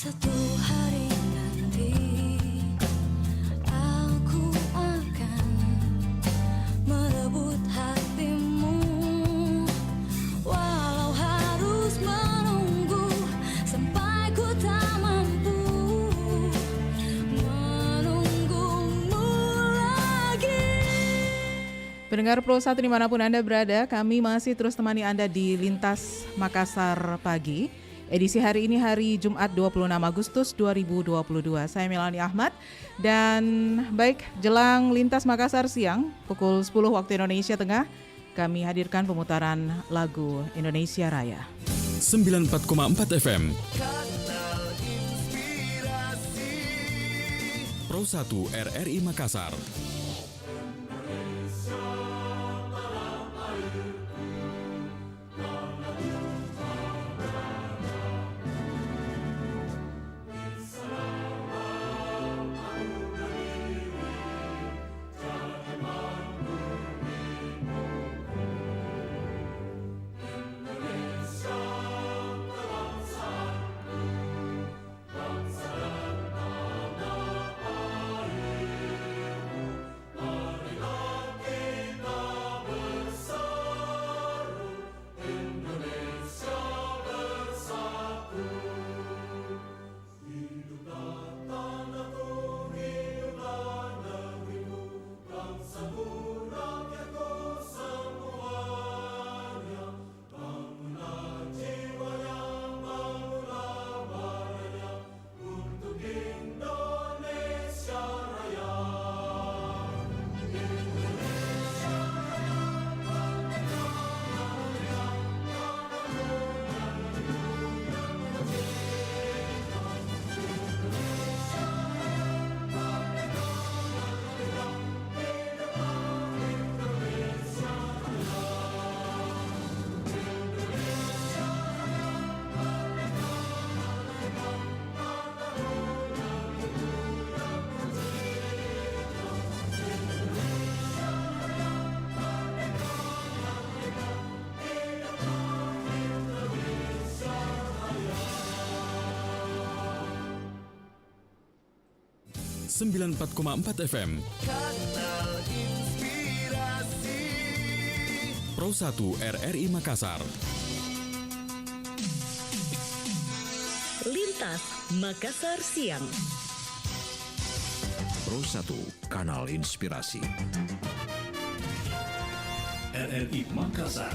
Satu hari nanti aku akan merebut hatimu, walau harus menunggu sampai ku tak mampu menunggumu lagi. Pendengar Pro 1 dimanapun Anda berada, kami masih terus temani Anda di Lintas Makassar Pagi. Edisi hari ini hari Jumat 26 Agustus 2022. Saya Melani Ahmad dan baik jelang Lintas Makassar siang pukul 10 waktu Indonesia Tengah kami hadirkan pemutaran lagu Indonesia Raya. 94,4 FM Kanal Inspirasi Pro 1 RRI Makassar. Sembilan 94,4 FM Kanal Inspirasi Pro 1 RRI Makassar. Lintas Makassar siang. Pro 1 Kanal Inspirasi RRI Makassar.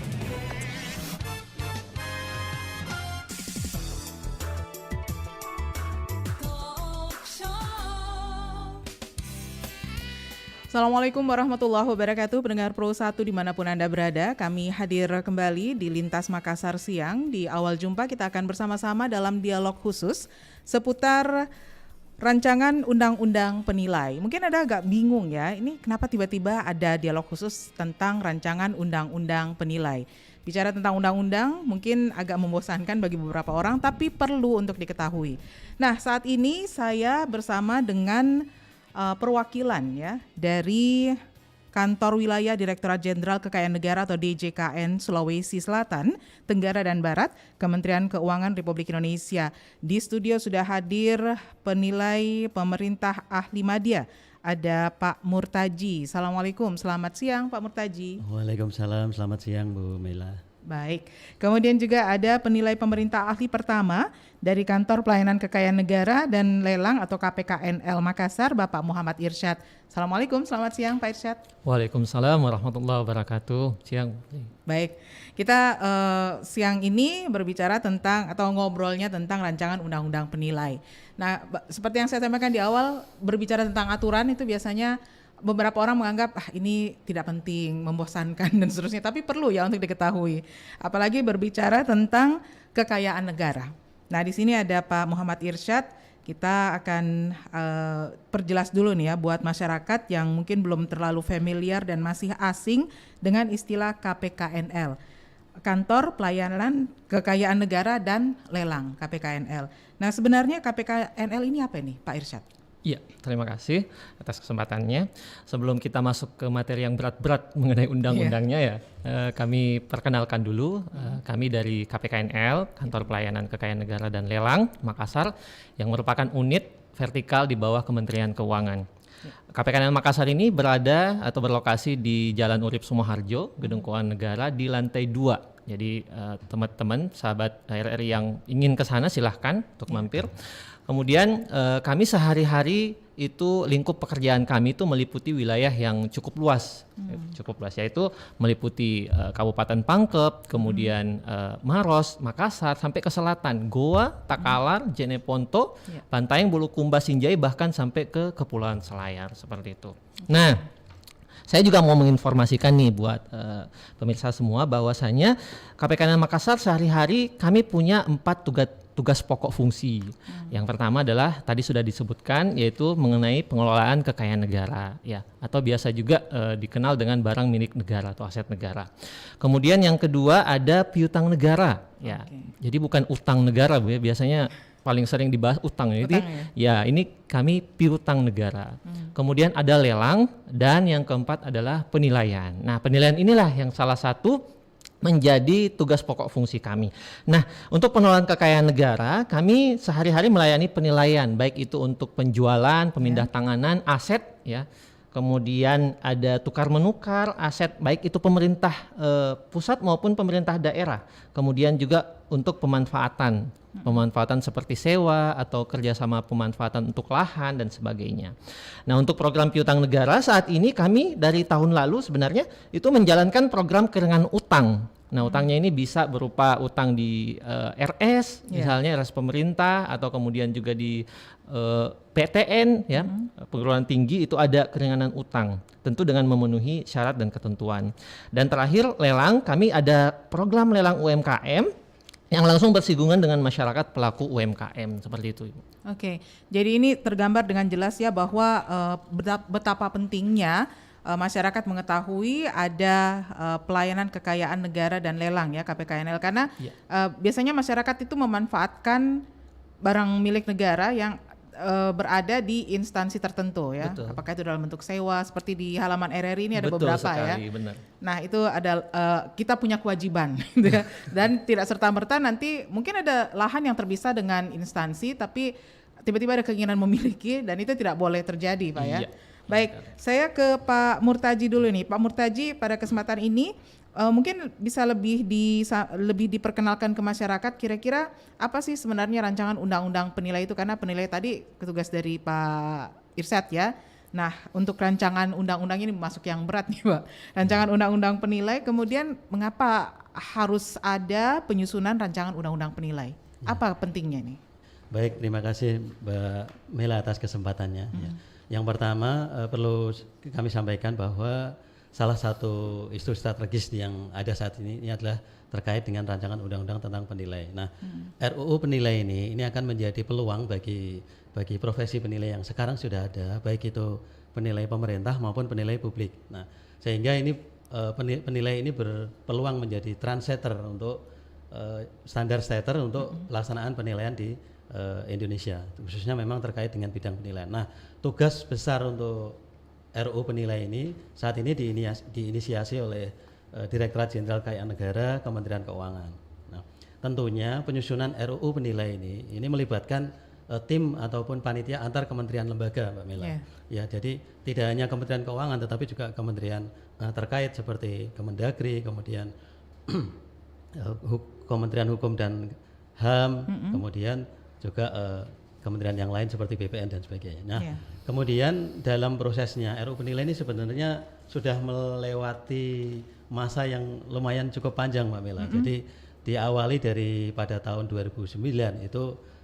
Assalamualaikum warahmatullahi wabarakatuh. Pendengar Pro 1 dimanapun Anda berada, kami hadir kembali di Lintas Makassar siang. Di awal jumpa kita akan bersama-sama dalam dialog khusus seputar rancangan undang-undang penilai. Mungkin ada agak bingung ya, ini kenapa tiba-tiba ada dialog khusus tentang rancangan undang-undang penilai. Bicara tentang undang-undang mungkin agak membosankan bagi beberapa orang, tapi perlu untuk diketahui. Nah, saat ini saya bersama dengan perwakilan ya dari Kantor Wilayah Direktorat Jenderal Kekayaan Negara atau DJKN Sulawesi Selatan, Tenggara dan Barat, Kementerian Keuangan Republik Indonesia. Di studio sudah hadir penilai pemerintah ahli media. Ada Pak Murtaji. Assalamualaikum, selamat siang Pak Murtaji. Waalaikumsalam, selamat siang Bu Mela. Baik, kemudian juga ada penilai pemerintah ahli pertama dari Kantor Pelayanan Kekayaan Negara dan Lelang atau KPKNL Makassar, Bapak Muhammad Irsyad. Assalamualaikum, selamat siang Pak Irsyad. Waalaikumsalam warahmatullahi wabarakatuh. Siang. Baik, kita siang ini berbicara tentang atau ngobrolnya tentang rancangan undang-undang penilai. Nah, seperti yang saya sampaikan di awal, berbicara tentang aturan itu biasanya beberapa orang menganggap ini tidak penting, membosankan dan seterusnya, tapi perlu ya untuk diketahui. Apalagi berbicara tentang kekayaan negara. Nah, di sini ada Pak Muhammad Irsyad. Kita akan perjelas dulu nih ya buat masyarakat yang mungkin belum terlalu familiar dan masih asing dengan istilah KPKNL. Kantor Pelayanan Kekayaan Negara dan Lelang, KPKNL. Nah, sebenarnya KPKNL ini apa nih Pak Irsyad? Iya, terima kasih atas kesempatannya. Sebelum kita masuk ke materi yang berat-berat mengenai undang-undangnya ya, kami perkenalkan dulu, kami dari KPKNL, Kantor Pelayanan Kekayaan Negara dan Lelang, Makassar, yang merupakan unit vertikal di bawah Kementerian Keuangan. KPKNL Makassar ini berada atau berlokasi di Jalan Urip Sumoharjo, Gedung Keuangan Negara di lantai 2. Jadi teman-teman, sahabat RRI yang ingin ke sana silahkan untuk mampir. Kemudian kami sehari-hari itu lingkup pekerjaan kami itu meliputi wilayah yang cukup luas, yaitu meliputi Kabupaten Pangkep, kemudian Maros, Makassar sampai ke selatan, Goa, Takalar, Jeneponto, Bantaeng, Bulukumba, Sinjai bahkan sampai ke Kepulauan Selayar seperti itu. Nah, saya juga mau menginformasikan nih buat pemirsa semua bahwasanya KPKNL Makassar sehari-hari kami punya 4 tugas pokok fungsi. Yang pertama adalah tadi sudah disebutkan yaitu mengenai pengelolaan kekayaan negara ya, atau biasa juga dikenal dengan barang milik negara atau aset negara. Kemudian yang kedua ada piutang negara ya. Jadi bukan utang negara Bu ya, biasanya paling sering dibahas utang ini ya, ini kami piutang negara. Kemudian ada lelang dan yang keempat adalah penilaian. Nah, penilaian inilah yang salah satu menjadi tugas pokok fungsi kami. Nah, untuk pengelolaan kekayaan negara, kami sehari-hari melayani penilaian baik itu untuk penjualan, pemindah tanganan aset ya. Kemudian ada tukar menukar aset baik itu pemerintah pusat maupun pemerintah daerah. Kemudian juga untuk pemanfaatan seperti sewa atau kerjasama pemanfaatan untuk lahan dan sebagainya. Nah, untuk program piutang negara saat ini kami dari tahun lalu sebenarnya itu menjalankan program keringanan utang. Nah, utangnya ini bisa berupa utang di RS, misalnya RS pemerintah, atau kemudian juga di PTN, ya, perguruan tinggi itu ada keringanan utang, tentu dengan memenuhi syarat dan ketentuan. Dan terakhir lelang, kami ada program lelang UMKM yang langsung bersinggungan dengan masyarakat pelaku UMKM seperti itu. Oke, jadi ini tergambar dengan jelas ya bahwa betapa pentingnya masyarakat mengetahui ada pelayanan kekayaan negara dan lelang ya KPKNL, karena biasanya masyarakat itu memanfaatkan barang milik negara yang berada di instansi tertentu ya. Betul. Apakah itu dalam bentuk sewa seperti di halaman RRI ini ada beberapa sekali, ya. Benar. Nah, itu ada kita punya kewajiban dan tidak serta-merta nanti mungkin ada lahan yang terpisah dengan instansi tapi tiba-tiba ada keinginan memiliki dan itu tidak boleh terjadi, Pak ya. Baik, saya ke Pak Murtaji dulu nih. Pak Murtaji, pada kesempatan ini mungkin bisa lebih diperkenalkan ke masyarakat kira-kira apa sih sebenarnya rancangan undang-undang penilai itu, karena penilai tadi petugas dari Pak Irsyad ya. Nah, untuk rancangan undang-undang ini masuk yang berat nih Pak. Rancangan undang-undang penilai, kemudian mengapa harus ada penyusunan rancangan undang-undang penilai? Apa pentingnya nih? Baik, terima kasih Mbak Mela atas kesempatannya. Ya. Yang pertama perlu kami sampaikan bahwa salah satu isu strategis yang ada saat ini adalah terkait dengan rancangan undang-undang tentang penilai. Nah, RUU penilai ini akan menjadi peluang bagi profesi penilai yang sekarang sudah ada, baik itu penilai pemerintah maupun penilai publik. Nah, sehingga ini penilai ini berpeluang menjadi trendsetter untuk standar setter untuk pelaksanaan penilaian di Indonesia, khususnya memang terkait dengan bidang penilaian. Nah, tugas besar untuk RUU penilai ini saat ini diinisiasi oleh Direktorat Jenderal Kekayaan Negara, Kementerian Keuangan. Nah, tentunya penyusunan RUU penilai ini melibatkan tim ataupun panitia antar kementerian lembaga, Mbak Mela. Ya, jadi tidak hanya Kementerian Keuangan tetapi juga kementerian terkait seperti Kemendagri, kemudian Kementerian Hukum dan HAM, kemudian juga kementerian yang lain seperti BPN dan sebagainya. Nah, kemudian dalam prosesnya RUU penilai ini sebenarnya sudah melewati masa yang lumayan cukup panjang, Mbak Mela. Jadi diawali dari pada tahun 2009 itu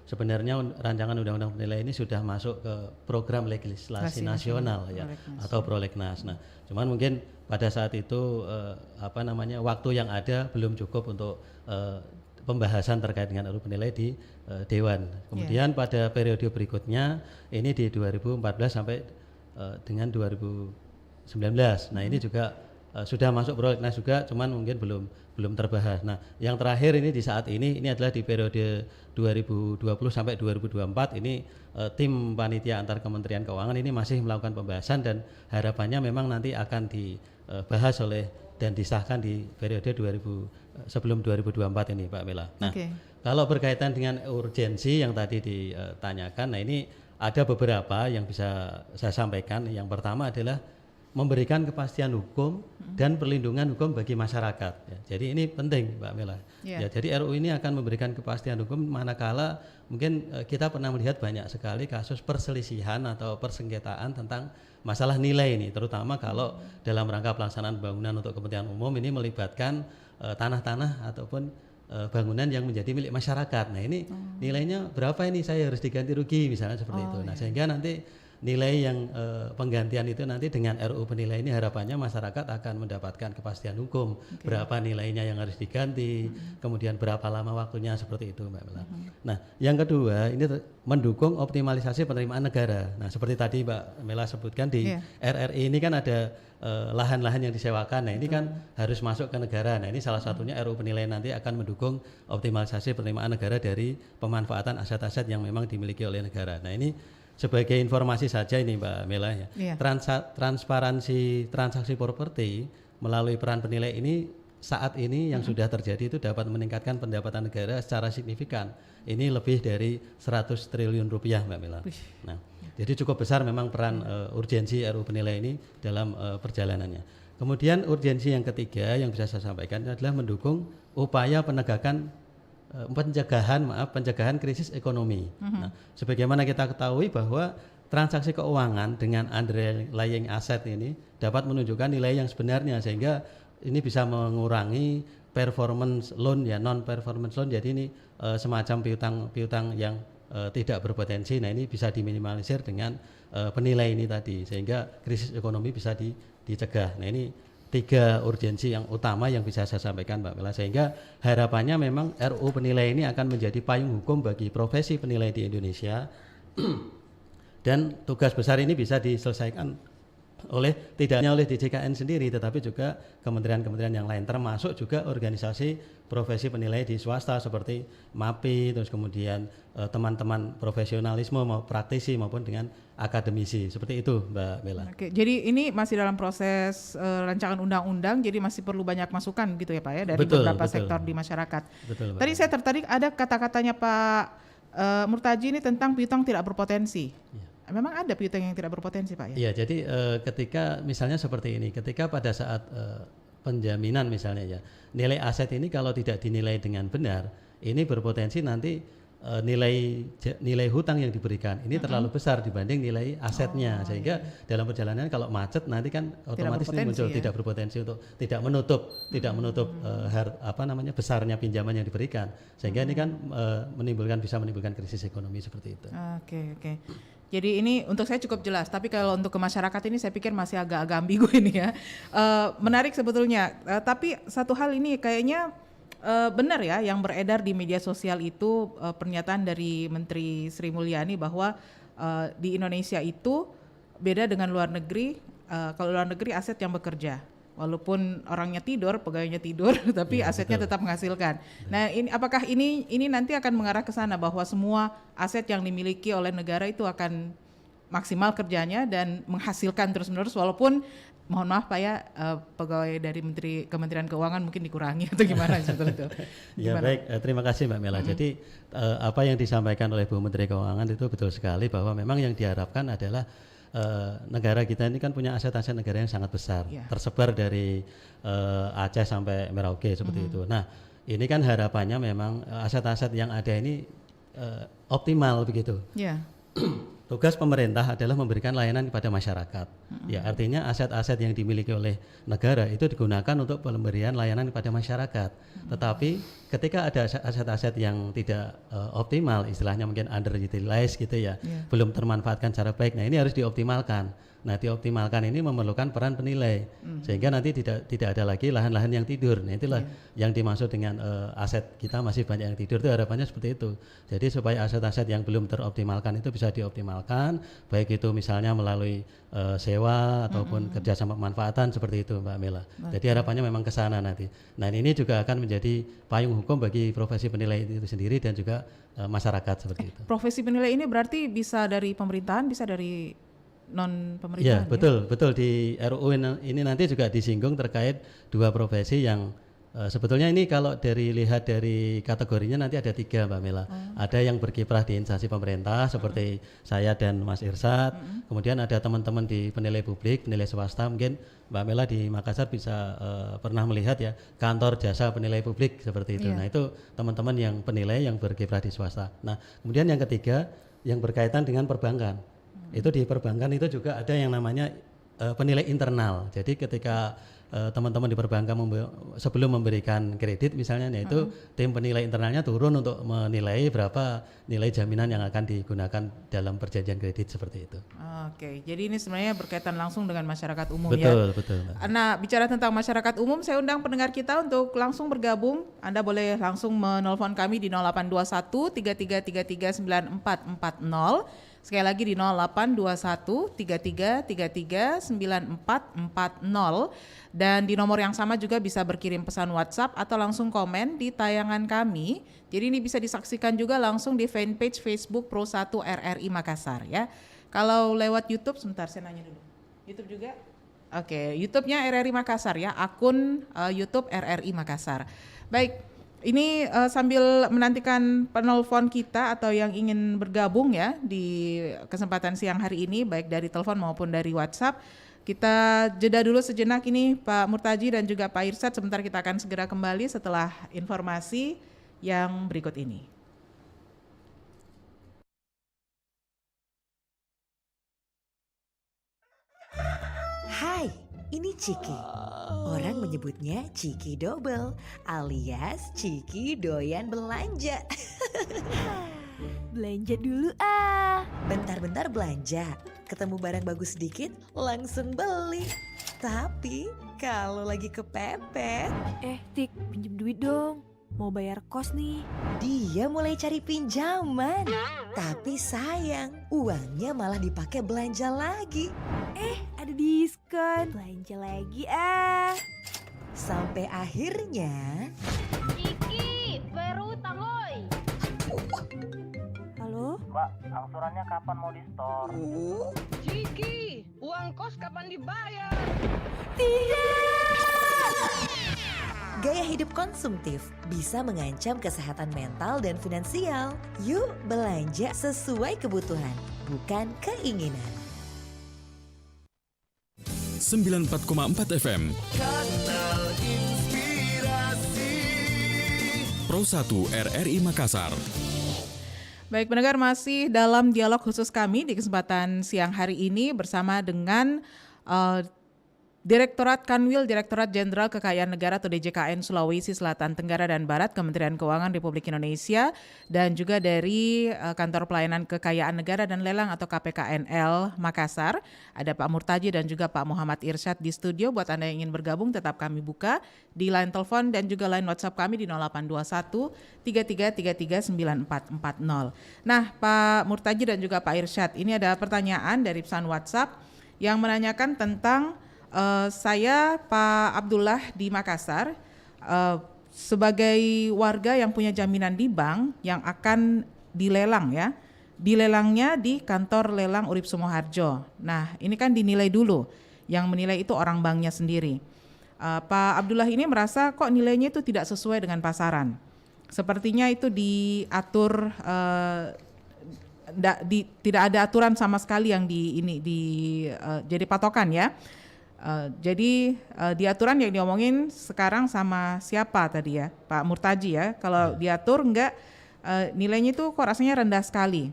sebenarnya rancangan undang-undang penilai ini sudah masuk ke program legislasi nasional ya, atau prolegnas. Nah, cuman mungkin pada saat itu waktu yang ada belum cukup untuk pembahasan terkait dengan RUU penilai di Dewan. Kemudian pada periode berikutnya ini di 2014 sampai dengan 2019. Nah, ini juga sudah masuk prolegnas juga, cuman mungkin belum terbahas. Nah, yang terakhir ini di saat ini adalah di periode 2020 sampai 2024 ini tim panitia antar Kementerian Keuangan ini masih melakukan pembahasan dan harapannya memang nanti akan dibahas oleh dan disahkan di periode sebelum 2024 ini, Pak Mela. Nah, kalau berkaitan dengan urgensi yang tadi ditanyakan, nah ini ada beberapa yang bisa saya sampaikan. Yang pertama adalah memberikan kepastian hukum dan perlindungan hukum bagi masyarakat. Ya, jadi ini penting, Mbak Mela. Ya, jadi RUU ini akan memberikan kepastian hukum manakala mungkin kita pernah melihat banyak sekali kasus perselisihan atau persengketaan tentang masalah nilai ini, terutama kalau dalam rangka pelaksanaan bangunan untuk kepentingan umum ini melibatkan tanah-tanah ataupun bangunan yang menjadi milik masyarakat. Nah ini nilainya berapa ini, saya harus diganti rugi misalnya seperti itu. Nah sehingga nanti nilai yang penggantian itu nanti dengan RUU penilai ini harapannya masyarakat akan mendapatkan kepastian hukum berapa nilainya yang harus diganti, kemudian berapa lama waktunya, seperti itu, Mbak Mela. Nah yang kedua ini mendukung optimalisasi penerimaan negara. Nah seperti tadi Mbak Mela sebutkan di RRI ini kan ada lahan-lahan yang disewakan. Nah ini kan harus masuk ke negara. Nah ini salah satunya RUU penilaian nanti akan mendukung optimalisasi penerimaan negara dari pemanfaatan aset-aset yang memang dimiliki oleh negara. Nah ini sebagai informasi saja ini Mbak Mela ya. Transparansi transaksi properti melalui peran penilai ini saat ini yang sudah terjadi itu dapat meningkatkan pendapatan negara secara signifikan. Ini lebih dari 100 triliun rupiah, Mbak Mela. Nah, jadi cukup besar memang peran urgensi RUU penilai ini dalam perjalanannya. Kemudian urgensi yang ketiga yang bisa saya sampaikan adalah mendukung upaya pencegahan krisis ekonomi. Nah, sebagaimana kita ketahui bahwa transaksi keuangan dengan underlying aset ini dapat menunjukkan nilai yang sebenarnya, sehingga ini bisa mengurangi performance loan ya, non performance loan. Jadi ini semacam piutang yang tidak berpotensi. Nah ini bisa diminimalisir dengan penilai ini tadi, sehingga krisis ekonomi bisa dicegah. Nah ini 3 urgensi yang utama yang bisa saya sampaikan, Mbak Mela, sehingga harapannya memang RUU penilai ini akan menjadi payung hukum bagi profesi penilai di Indonesia dan tugas besar ini bisa diselesaikan tidak hanya oleh DJKN sendiri, tetapi juga kementerian-kementerian yang lain, termasuk juga organisasi profesi penilai di swasta seperti MAPI, terus kemudian teman-teman profesionalisme praktisi maupun dengan akademisi, seperti itu, Mbak Bella. Oke, jadi ini masih dalam proses rancangan undang-undang, jadi masih perlu banyak masukan gitu ya Pak ya dari beberapa sektor di masyarakat. Betul, tadi saya tertarik ada kata-katanya Pak Murtaji ini tentang piutang tidak berpotensi. Memang ada piutang yang tidak berpotensi, Pak ya? Iya, jadi ketika misalnya seperti ini, ketika pada saat penjaminan misalnya ya, nilai aset ini kalau tidak dinilai dengan benar, ini berpotensi nanti nilai hutang yang diberikan ini terlalu besar dibanding nilai asetnya, sehingga dalam perjalanan kalau macet nanti kan otomatis ini muncul tidak berpotensi untuk tidak menutup besarnya pinjaman yang diberikan, sehingga ini kan bisa menimbulkan krisis ekonomi seperti itu. Oke. Jadi ini untuk saya cukup jelas, tapi kalau untuk ke masyarakat ini saya pikir masih agak ambigu ini ya. Menarik sebetulnya, tapi satu hal ini kayaknya benar ya yang beredar di media sosial itu pernyataan dari Menteri Sri Mulyani bahwa di Indonesia itu beda dengan luar negeri. Kalau luar negeri aset yang bekerja. Walaupun orangnya tidur, pegawainya tidur, tapi asetnya tetap menghasilkan. Nah, apakah ini nanti akan mengarah ke sana bahwa semua aset yang dimiliki oleh negara itu akan maksimal kerjanya dan menghasilkan terus-menerus, walaupun mohon maaf Pak ya, pegawai dari Kementerian Keuangan mungkin dikurangi atau gimana seperti itu. Ya baik, terima kasih Mbak Mela. Jadi apa yang disampaikan oleh Bu Menteri Keuangan itu betul sekali, bahwa memang yang diharapkan adalah negara kita ini kan punya aset-aset negara yang sangat besar, tersebar dari Aceh sampai Merauke seperti itu. Nah, ini kan harapannya memang aset-aset yang ada ini optimal begitu. Tugas pemerintah adalah memberikan layanan kepada masyarakat. Ya, artinya aset-aset yang dimiliki oleh negara itu digunakan untuk pemberian layanan kepada masyarakat. Tetapi ketika ada aset-aset yang tidak optimal, istilahnya mungkin underutilized gitu ya, belum termanfaatkan secara baik. Nah, ini harus dioptimalkan Nah, dioptimalkan ini memerlukan peran penilai, sehingga nanti tidak ada lagi lahan-lahan yang tidur. Nah, itulah yang dimaksud dengan aset kita masih banyak yang tidur, itu harapannya seperti itu. Jadi supaya aset-aset yang belum teroptimalkan itu bisa dioptimalkan, baik itu misalnya melalui sewa ataupun kerjasama pemanfaatan seperti itu, Mbak Mela. Jadi harapannya memang ke sana nanti. Nah, ini juga akan menjadi payung hukum bagi profesi penilai itu sendiri dan juga masyarakat seperti itu. Profesi penilai ini berarti bisa dari pemerintahan, bisa dari non Iya, pemerintahan. betul di RUU ini nanti juga disinggung terkait dua profesi yang sebetulnya ini kalau lihat dari kategorinya nanti ada 3, Mbak Mela. Ada yang berkiprah di instansi pemerintah seperti saya dan Mas Irsad. Kemudian ada teman-teman di penilai publik, penilai swasta. Mungkin Mbak Mela di Makassar bisa pernah melihat ya kantor jasa penilai publik seperti itu. Nah, itu teman-teman yang penilai yang berkiprah di swasta. Nah, kemudian yang ketiga yang berkaitan dengan perbankan. Itu di perbankan itu juga ada yang namanya penilai internal. Jadi ketika teman-teman di perbankan sebelum memberikan kredit misalnya, yaitu tim penilai internalnya turun untuk menilai berapa nilai jaminan yang akan digunakan dalam perjanjian kredit seperti itu. Oke, jadi ini sebenarnya berkaitan langsung dengan masyarakat umum Betul, ya. betul. Mbak. Nah, bicara tentang masyarakat umum, saya undang pendengar kita untuk langsung bergabung. Anda boleh langsung menelpon kami di 0821 3333 9440. Sekali lagi di 0821 3333 9440, dan di nomor yang sama juga bisa berkirim pesan WhatsApp atau langsung komen di tayangan kami. Jadi ini bisa disaksikan juga langsung di fanpage Facebook Pro 1 RRI Makassar ya. Kalau lewat YouTube, sebentar saya nanya dulu. YouTube juga? Oke, YouTube-nya RRI Makassar ya, akun YouTube RRI Makassar. Baik. Ini sambil menantikan penelpon kita atau yang ingin bergabung ya di kesempatan siang hari ini, baik dari telepon maupun dari WhatsApp. Kita jeda dulu sejenak ini Pak Murtaji dan juga Pak Irsad. Sebentar kita akan segera kembali setelah informasi yang berikut ini. Hai, ini Ciki. Orang menyebutnya Ciki Double alias Ciki doyan belanja. Belanja dulu ah. Bentar-bentar belanja, ketemu barang bagus sedikit langsung beli. Tapi kalau lagi kepepet, Tik, pinjem duit dong. Mau bayar kos nih. dia mulai cari pinjaman. Tapi sayang, uangnya malah dipakai belanja lagi. Ada diskon. Belanja lagi ah. Sampai akhirnya Ciki, bayar utang woi. Halo? Mbak, angsurannya kapan mau di store? Ciki, uang kos kapan dibayar? gaya hidup konsumtif bisa mengancam kesehatan mental dan finansial. Yuk belanja sesuai kebutuhan, bukan keinginan. 94,4 FM Kanal Inspirasi Pro 1 RRI Makassar. Baik pendengar, masih dalam dialog khusus kami di kesempatan siang hari ini bersama dengan Direktorat Kanwil Direktorat Jenderal Kekayaan Negara atau DJKN Sulawesi Selatan, Tenggara dan Barat, Kementerian Keuangan Republik Indonesia, dan juga dari Kantor Pelayanan Kekayaan Negara dan Lelang atau KPKNL Makassar. Ada Pak Murtaji dan juga Pak Muhammad Irsyad di studio. Buat Anda yang ingin bergabung tetap kami buka di line telepon dan juga line WhatsApp kami di 0821 3333 9440. Nah, Pak Murtaji dan juga Pak Irsyad, ini ada pertanyaan dari pesan WhatsApp yang menanyakan tentang saya Pak Abdullah di Makassar, sebagai warga yang punya jaminan di bank yang akan dilelang ya, dilelangnya di kantor lelang Urip Sumoharjo. Nah ini kan dinilai dulu, yang menilai itu orang banknya sendiri. Pak Abdullah ini merasa kok nilainya itu tidak sesuai dengan pasaran. Sepertinya itu diatur, tidak ada aturan sama sekali yang jadi patokan ya. Jadi di aturan yang diomongin sekarang sama siapa tadi ya, Pak Murtaji ya, kalau diatur enggak, nilainya itu kok rasanya rendah sekali.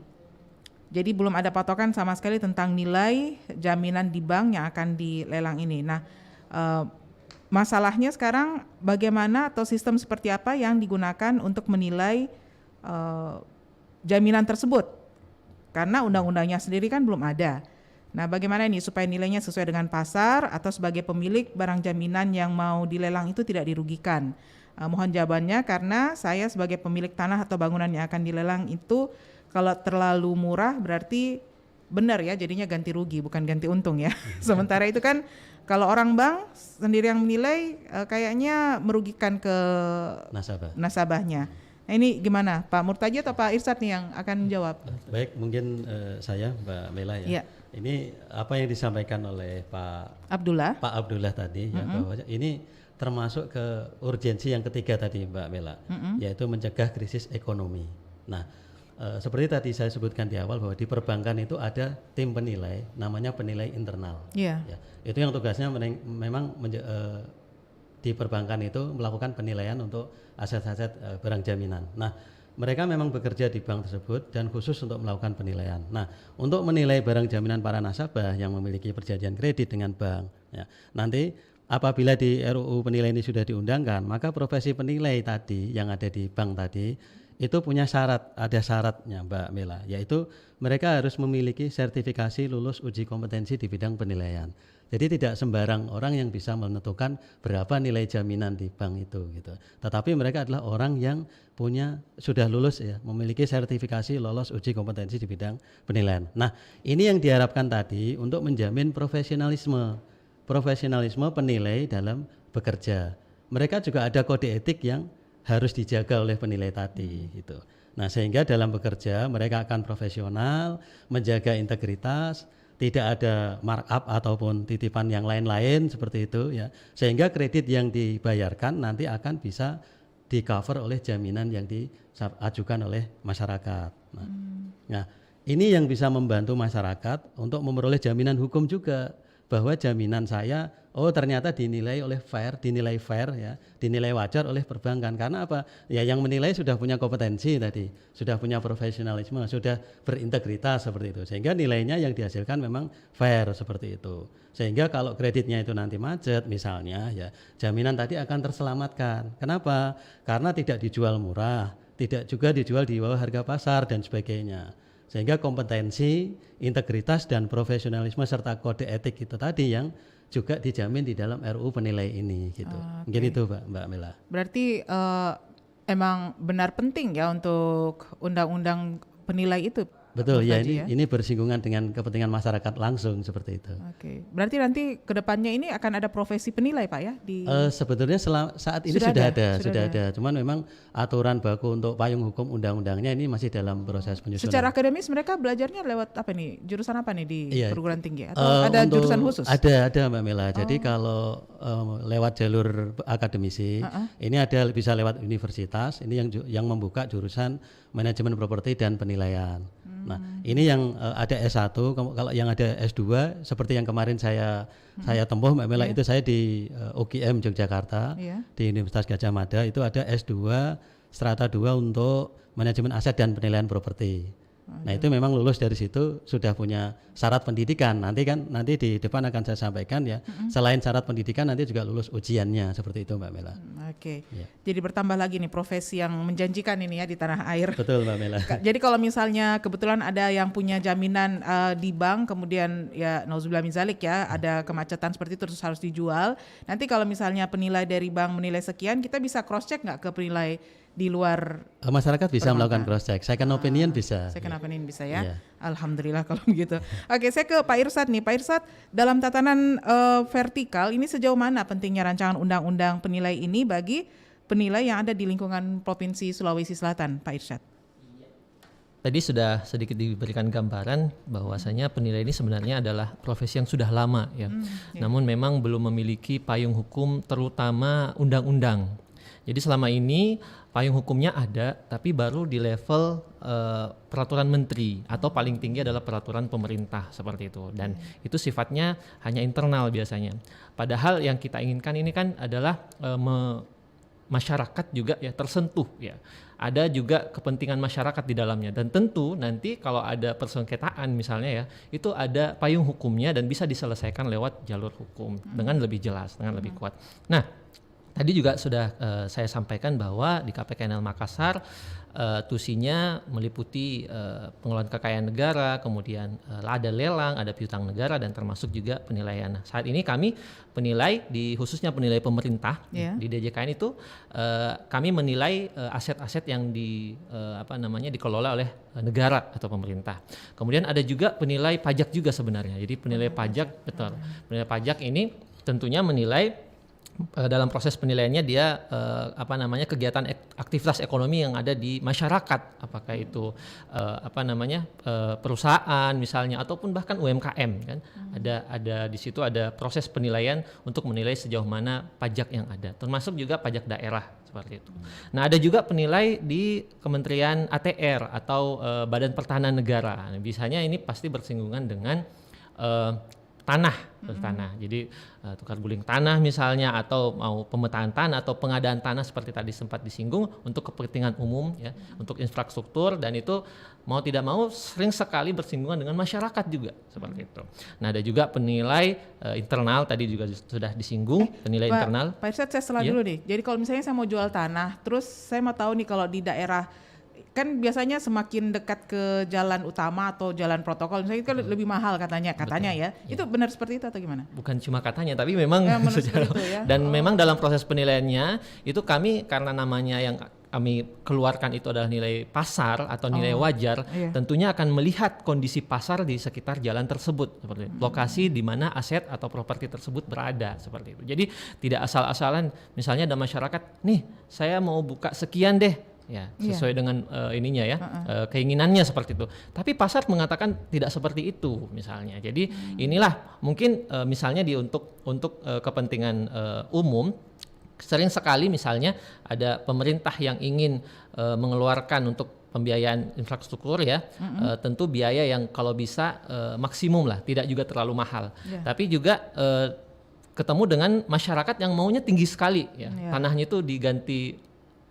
Jadi belum ada patokan sama sekali tentang nilai jaminan di bank yang akan dilelang ini. Nah masalahnya sekarang bagaimana atau sistem seperti apa yang digunakan untuk menilai jaminan tersebut, karena undang-undangnya sendiri kan belum ada. Nah, bagaimana ini supaya nilainya sesuai dengan pasar atau sebagai pemilik barang jaminan yang mau dilelang itu tidak dirugikan? Mohon jawabannya karena saya sebagai pemilik tanah atau bangunan yang akan dilelang itu kalau terlalu murah berarti benar ya jadinya ganti rugi bukan ganti untung ya. Sementara itu kan kalau orang bank sendiri yang menilai kayaknya merugikan ke nasabahnya. Nah, ini gimana Pak Murtaji atau Pak Irsad nih yang akan menjawab? Baik, mungkin saya Mbak Mela ya. Ini apa yang disampaikan oleh Pak Abdullah tadi ya, bahwa ini termasuk ke urgensi yang ketiga tadi Mbak Mela, yaitu mencegah krisis ekonomi. Nah, seperti tadi saya sebutkan di awal bahwa di perbankan itu ada tim penilai, namanya penilai internal. Ya, itu yang tugasnya memang di perbankan itu melakukan penilaian untuk aset-aset barang jaminan. Nah, mereka memang bekerja di bank tersebut dan khusus untuk melakukan penilaian. Nah, untuk menilai barang jaminan para nasabah yang memiliki perjanjian kredit dengan bank, ya, nanti apabila di RUU penilaian ini sudah diundangkan, maka profesi penilai tadi yang ada di bank tadi itu punya syarat, ada syaratnya Mbak Mela, yaitu mereka harus memiliki sertifikasi lulus uji kompetensi di bidang penilaian. Jadi tidak sembarang orang yang bisa menentukan berapa nilai jaminan di bank itu gitu. Tetapi mereka adalah orang yang sudah lulus ya, memiliki sertifikasi lolos uji kompetensi di bidang penilaian. Nah, ini yang diharapkan tadi untuk menjamin profesionalisme penilai dalam bekerja. Mereka juga ada kode etik yang harus dijaga oleh penilai tadi gitu. Nah, sehingga dalam bekerja mereka akan profesional, menjaga integritas, tidak ada markup ataupun titipan yang lain-lain seperti itu ya, sehingga kredit yang dibayarkan nanti akan bisa di cover oleh jaminan yang diajukan oleh masyarakat. Nah, ini yang bisa membantu masyarakat untuk memperoleh jaminan hukum juga, bahwa jaminan saya ternyata dinilai fair ya, dinilai wajar oleh perbankan. Karena apa? Ya yang menilai sudah punya kompetensi tadi, sudah punya profesionalisme, sudah berintegritas seperti itu. Sehingga nilainya yang dihasilkan memang fair seperti itu. Sehingga kalau kreditnya itu nanti macet misalnya ya, jaminan tadi akan terselamatkan. Kenapa? Karena tidak dijual murah, tidak juga dijual di bawah harga pasar dan sebagainya. Sehingga kompetensi, integritas dan profesionalisme serta kode etik itu tadi yang juga dijamin di dalam RUU penilai ini gitu. Mungkin itu Mbak Mela. Berarti emang benar penting ya untuk undang-undang penilai itu. Betul ya, ini bersinggungan dengan kepentingan masyarakat langsung seperti itu. Oke. Berarti nanti kedepannya ini akan ada profesi penilai Pak ya? Sebetulnya saat ini sudah ada. Cuman memang aturan baku untuk payung hukum undang-undangnya ini masih dalam proses penyusunan. Secara akademis mereka belajarnya lewat apa nih? Jurusan apa nih di perguruan tinggi? Atau ada jurusan khusus? Ada Mbak Mela. Jadi kalau lewat jalur akademisi, ini bisa lewat universitas. Ini yang membuka jurusan manajemen properti dan penilaian. Nah, ini yang ada S1, kalau yang ada S2 seperti yang kemarin saya tempuh Mbak Mela, itu saya di UGM Yogyakarta, di Universitas Gadjah Mada itu ada S2 strata 2 untuk manajemen aset dan penilaian properti. Nah, itu memang lulus dari situ sudah punya syarat pendidikan. Nanti di depan akan saya sampaikan ya. Selain syarat pendidikan nanti juga lulus ujiannya seperti itu Mbak Mela. Oke. Ya. Jadi bertambah lagi nih profesi yang menjanjikan ini ya di tanah air. Betul Mbak Mela. Jadi kalau misalnya kebetulan ada yang punya jaminan di bank, kemudian ya nauzubillah min zalik ya, ada kemacetan seperti itu terus harus dijual. Nanti kalau misalnya penilai dari bank menilai sekian, kita bisa cross check nggak ke penilai di luar? Masyarakat bisa melakukan cross check. Second opinion bisa. Second opinion bisa ya. Alhamdulillah kalau begitu. Oke, saya ke Pak Irsad nih. Pak Irsad, dalam tatanan vertikal ini sejauh mana pentingnya rancangan undang-undang penilai ini bagi penilai yang ada di lingkungan Provinsi Sulawesi Selatan, Pak Irsad? Tadi sudah sedikit diberikan gambaran bahwasanya penilai ini sebenarnya adalah profesi yang sudah lama ya. Namun memang belum memiliki payung hukum terutama undang-undang. Jadi selama ini payung hukumnya ada, tapi baru di level peraturan menteri atau paling tinggi adalah peraturan pemerintah seperti itu. Dan itu sifatnya hanya internal biasanya. Padahal yang kita inginkan ini kan adalah masyarakat juga ya tersentuh ya. Ada juga kepentingan masyarakat di dalamnya. Dan tentu nanti kalau ada persengketaan misalnya ya, itu ada payung hukumnya dan bisa diselesaikan lewat jalur hukum dengan lebih jelas, dengan lebih kuat. Nah, tadi juga sudah saya sampaikan bahwa di KPKNL Makassar tusinya meliputi pengelolaan kekayaan negara, kemudian ada lelang, ada piutang negara, dan termasuk juga penilaian. Saat ini kami penilai khususnya penilai pemerintah di DJKN itu kami menilai aset-aset yang dikelola oleh negara atau pemerintah. Kemudian ada juga penilai pajak juga sebenarnya. Jadi penilai pajak betul. Penilai pajak ini tentunya menilai dalam proses penilaiannya dia kegiatan aktivitas ekonomi yang ada di masyarakat, apakah itu perusahaan misalnya ataupun bahkan UMKM kan. Ada di situ ada proses penilaian untuk menilai sejauh mana pajak yang ada, termasuk juga pajak daerah seperti itu. Nah, ada juga penilai di Kementerian ATR atau Badan Pertahanan Negara. Nah, biasanya ini pasti bersinggungan dengan tanah. Jadi tukar guling tanah misalnya, atau mau pemetaan tanah atau pengadaan tanah seperti tadi sempat disinggung untuk kepentingan umum ya, untuk infrastruktur, dan itu mau tidak mau sering sekali bersinggungan dengan masyarakat juga seperti itu. Nah, ada juga penilai internal tadi juga sudah disinggung, penilai internal. Pak Irsyad, saya setelah dulu nih. Jadi kalau misalnya saya mau jual tanah, terus saya mau tahu nih kalau di daerah kan biasanya semakin dekat ke jalan utama atau jalan protokol misalnya itu kan lebih mahal katanya ya. Itu benar seperti itu atau gimana? Bukan cuma katanya, tapi memang dan memang dalam proses penilaiannya itu kami, karena namanya yang kami keluarkan itu adalah nilai pasar atau nilai wajar, tentunya akan melihat kondisi pasar di sekitar jalan tersebut, seperti lokasi di mana aset atau properti tersebut berada, seperti itu. Jadi tidak asal-asalan, misalnya ada masyarakat, nih saya mau buka sekian deh, ya sesuai dengan keinginannya seperti itu. Tapi pasar mengatakan tidak seperti itu misalnya. Jadi inilah mungkin misalnya untuk kepentingan umum, sering sekali misalnya ada pemerintah yang ingin mengeluarkan untuk pembiayaan infrastruktur ya, tentu biaya yang kalau bisa maksimum lah, tidak juga terlalu mahal. Tapi juga ketemu dengan masyarakat yang maunya tinggi sekali ya. Tanahnya itu diganti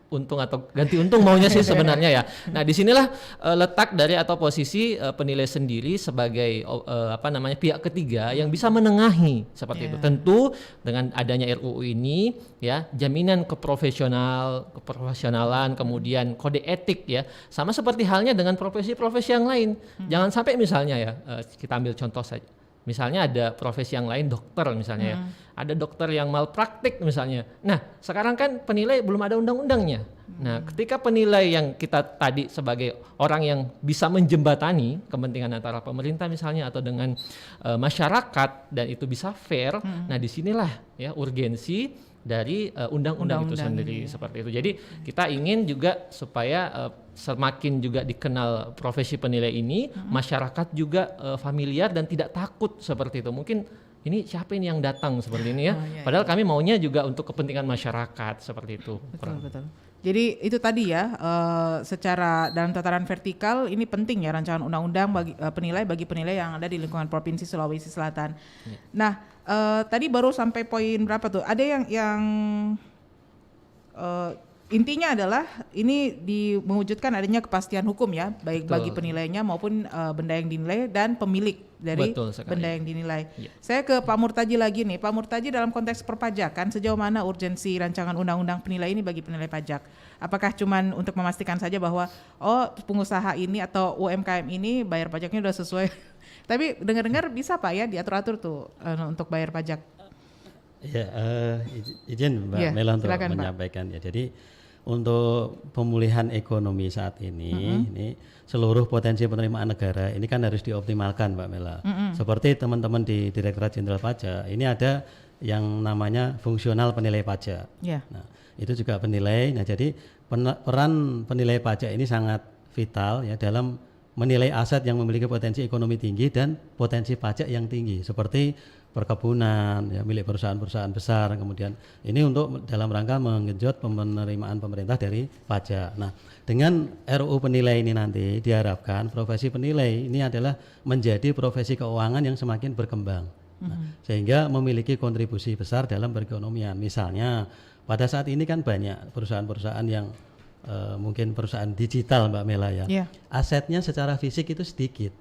untung atau ganti untung maunya sih sebenarnya ya. Nah, disinilah letak dari atau posisi penilai sendiri sebagai pihak ketiga yang bisa menengahi seperti itu. Tentu dengan adanya RUU ini ya, jaminan keprofesionalan, kemudian kode etik ya, sama seperti halnya dengan profesi-profesi yang lain. Jangan sampai misalnya ya, kita ambil contoh saja. Misalnya ada profesi yang lain, dokter misalnya ya. Ada dokter yang malpraktik misalnya. Nah, sekarang kan penilai belum ada undang-undangnya. Nah, ketika penilai yang kita tadi sebagai orang yang bisa menjembatani kepentingan antara pemerintah misalnya atau dengan masyarakat, dan itu bisa fair, nah disinilah ya urgensi dari undang-undang itu sendiri seperti itu. Jadi kita ingin juga supaya semakin juga dikenal profesi penilai ini, masyarakat juga familiar dan tidak takut seperti itu. Mungkin ini siapa ini yang datang seperti ini ya. Padahal kami maunya juga untuk kepentingan masyarakat seperti itu. Betul. Jadi itu tadi ya, secara dalam tataran vertikal ini penting ya rancangan undang-undang bagi penilai yang ada di lingkungan Provinsi Sulawesi Selatan. Nah, tadi baru sampai poin berapa tuh? Ada yang intinya adalah ini mewujudkan adanya kepastian hukum ya, baik bagi penilainya maupun benda yang dinilai dan pemilik dari benda yang dinilai. Saya ke Pak Murtaji lagi nih. Pak Murtaji, dalam konteks perpajakan, sejauh mana urgensi rancangan undang-undang penilai ini bagi penilai pajak? Apakah cuman untuk memastikan saja bahwa pengusaha ini atau UMKM ini bayar pajaknya udah sesuai? Tapi dengar-dengar bisa Pak ya diatur-atur tuh untuk bayar pajak. Ya, izin Mbak Mela untuk menyampaikan ya. Jadi untuk pemulihan ekonomi saat ini, ini seluruh potensi penerimaan negara ini kan harus dioptimalkan, Mbak Mela. Seperti teman-teman di Direktorat Jenderal Pajak, ini ada yang namanya fungsional penilai pajak. Nah, itu juga penilai. Nah, jadi peran penilai pajak ini sangat vital ya dalam menilai aset yang memiliki potensi ekonomi tinggi dan potensi pajak yang tinggi, seperti perkebunan ya, milik perusahaan-perusahaan besar. Kemudian ini untuk dalam rangka menggenjot penerimaan pemerintah dari pajak. Nah, dengan RUU penilai ini nanti diharapkan profesi penilai ini adalah menjadi profesi keuangan yang semakin berkembang. Nah, sehingga memiliki kontribusi besar dalam perekonomian. Misalnya pada saat ini kan banyak perusahaan-perusahaan yang mungkin perusahaan digital, Mbak Mela ya. Asetnya secara fisik itu sedikit.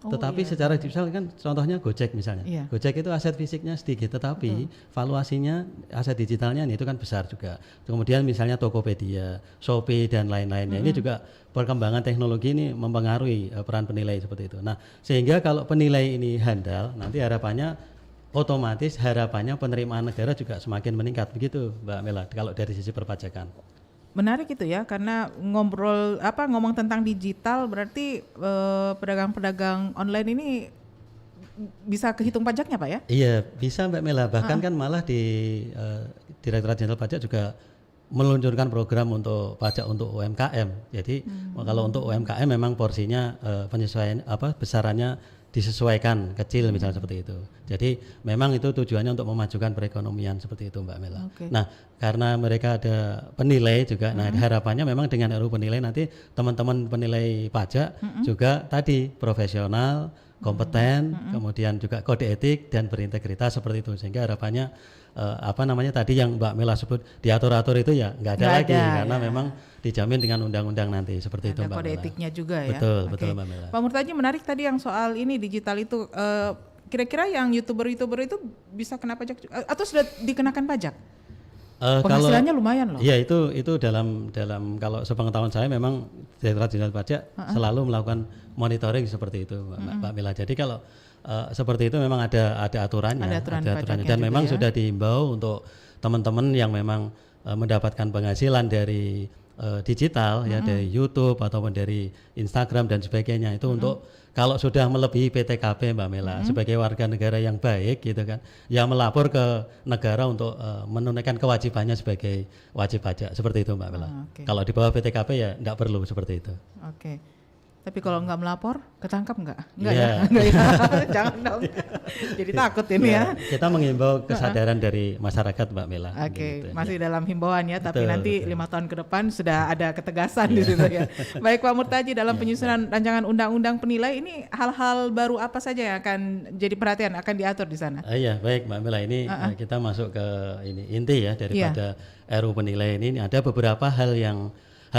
Tetapi secara digital kan contohnya Gojek misalnya. Iya. Gojek itu aset fisiknya sedikit, tetapi valuasinya aset digitalnya itu kan besar juga. Kemudian misalnya Tokopedia, Shopee dan lain-lainnya. Ini juga perkembangan teknologi ini mempengaruhi peran penilai seperti itu. Nah, sehingga kalau penilai ini handal, nanti harapannya otomatis penerimaan negara juga semakin meningkat begitu, Mbak Mela. Kalau dari sisi perpajakan. Menarik itu ya, karena ngomong tentang digital berarti pedagang-pedagang online ini bisa kehitung pajaknya Pak ya? Iya bisa Mbak Mela, bahkan kan malah di Direktorat Jenderal Pajak juga meluncurkan program untuk pajak untuk UMKM. Jadi kalau untuk UMKM memang porsinya penyesuaian besarannya disesuaikan kecil misalnya seperti itu. Jadi memang itu tujuannya untuk memajukan perekonomian seperti itu Mbak Mela. Nah karena mereka ada penilai juga, nah harapannya memang dengan RUU penilai nanti teman-teman penilai pajak juga tadi profesional, kompeten, kemudian juga kode etik dan berintegritas seperti itu, sehingga harapannya tadi yang Mbak Mela sebut diatur-atur itu ya nggak ada lagi karena memang dijamin dengan undang-undang nanti seperti itu Mbak kode Mela. etiknya juga ya. Betul Mbak Mela. Pak Murtaji, menarik tadi yang soal ini digital itu, kira-kira yang youtuber itu bisa kena pajak atau sudah dikenakan pajak? Penghasilannya lumayan loh. Iya itu dalam kalau sepengetahuan saya memang Direktorat Jenderal Pajak selalu melakukan monitoring seperti itu Mbak Mela. Jadi kalau seperti itu memang ada aturannya, dan memang sudah dihimbau untuk teman-teman yang memang mendapatkan penghasilan dari digital ya, dari YouTube ataupun dari Instagram dan sebagainya itu untuk kalau sudah melebihi PTKP Mbak Mela sebagai warga negara yang baik gitu kan, ya melapor ke negara untuk menunaikan kewajibannya sebagai wajib pajak seperti itu Mbak Mela. Kalau di bawah PTKP ya tidak perlu seperti itu. Tapi kalau nggak melapor, ketangkap nggak? Nggak ya? Jangan dong. Jadi takut ini ya. Kita mengimbau kesadaran dari masyarakat Mbak Mela. Gitu, masih dalam himbauan ya, tapi nanti 5 tahun ke depan sudah ada ketegasan di situ ya. Baik Pak Murtaji, dalam penyusunan rancangan undang-undang penilai ini hal-hal baru apa saja yang akan jadi perhatian, akan diatur di sana? Iya baik Mbak Mela, ini kita masuk ke inti ya daripada RUU penilai ini ada beberapa hal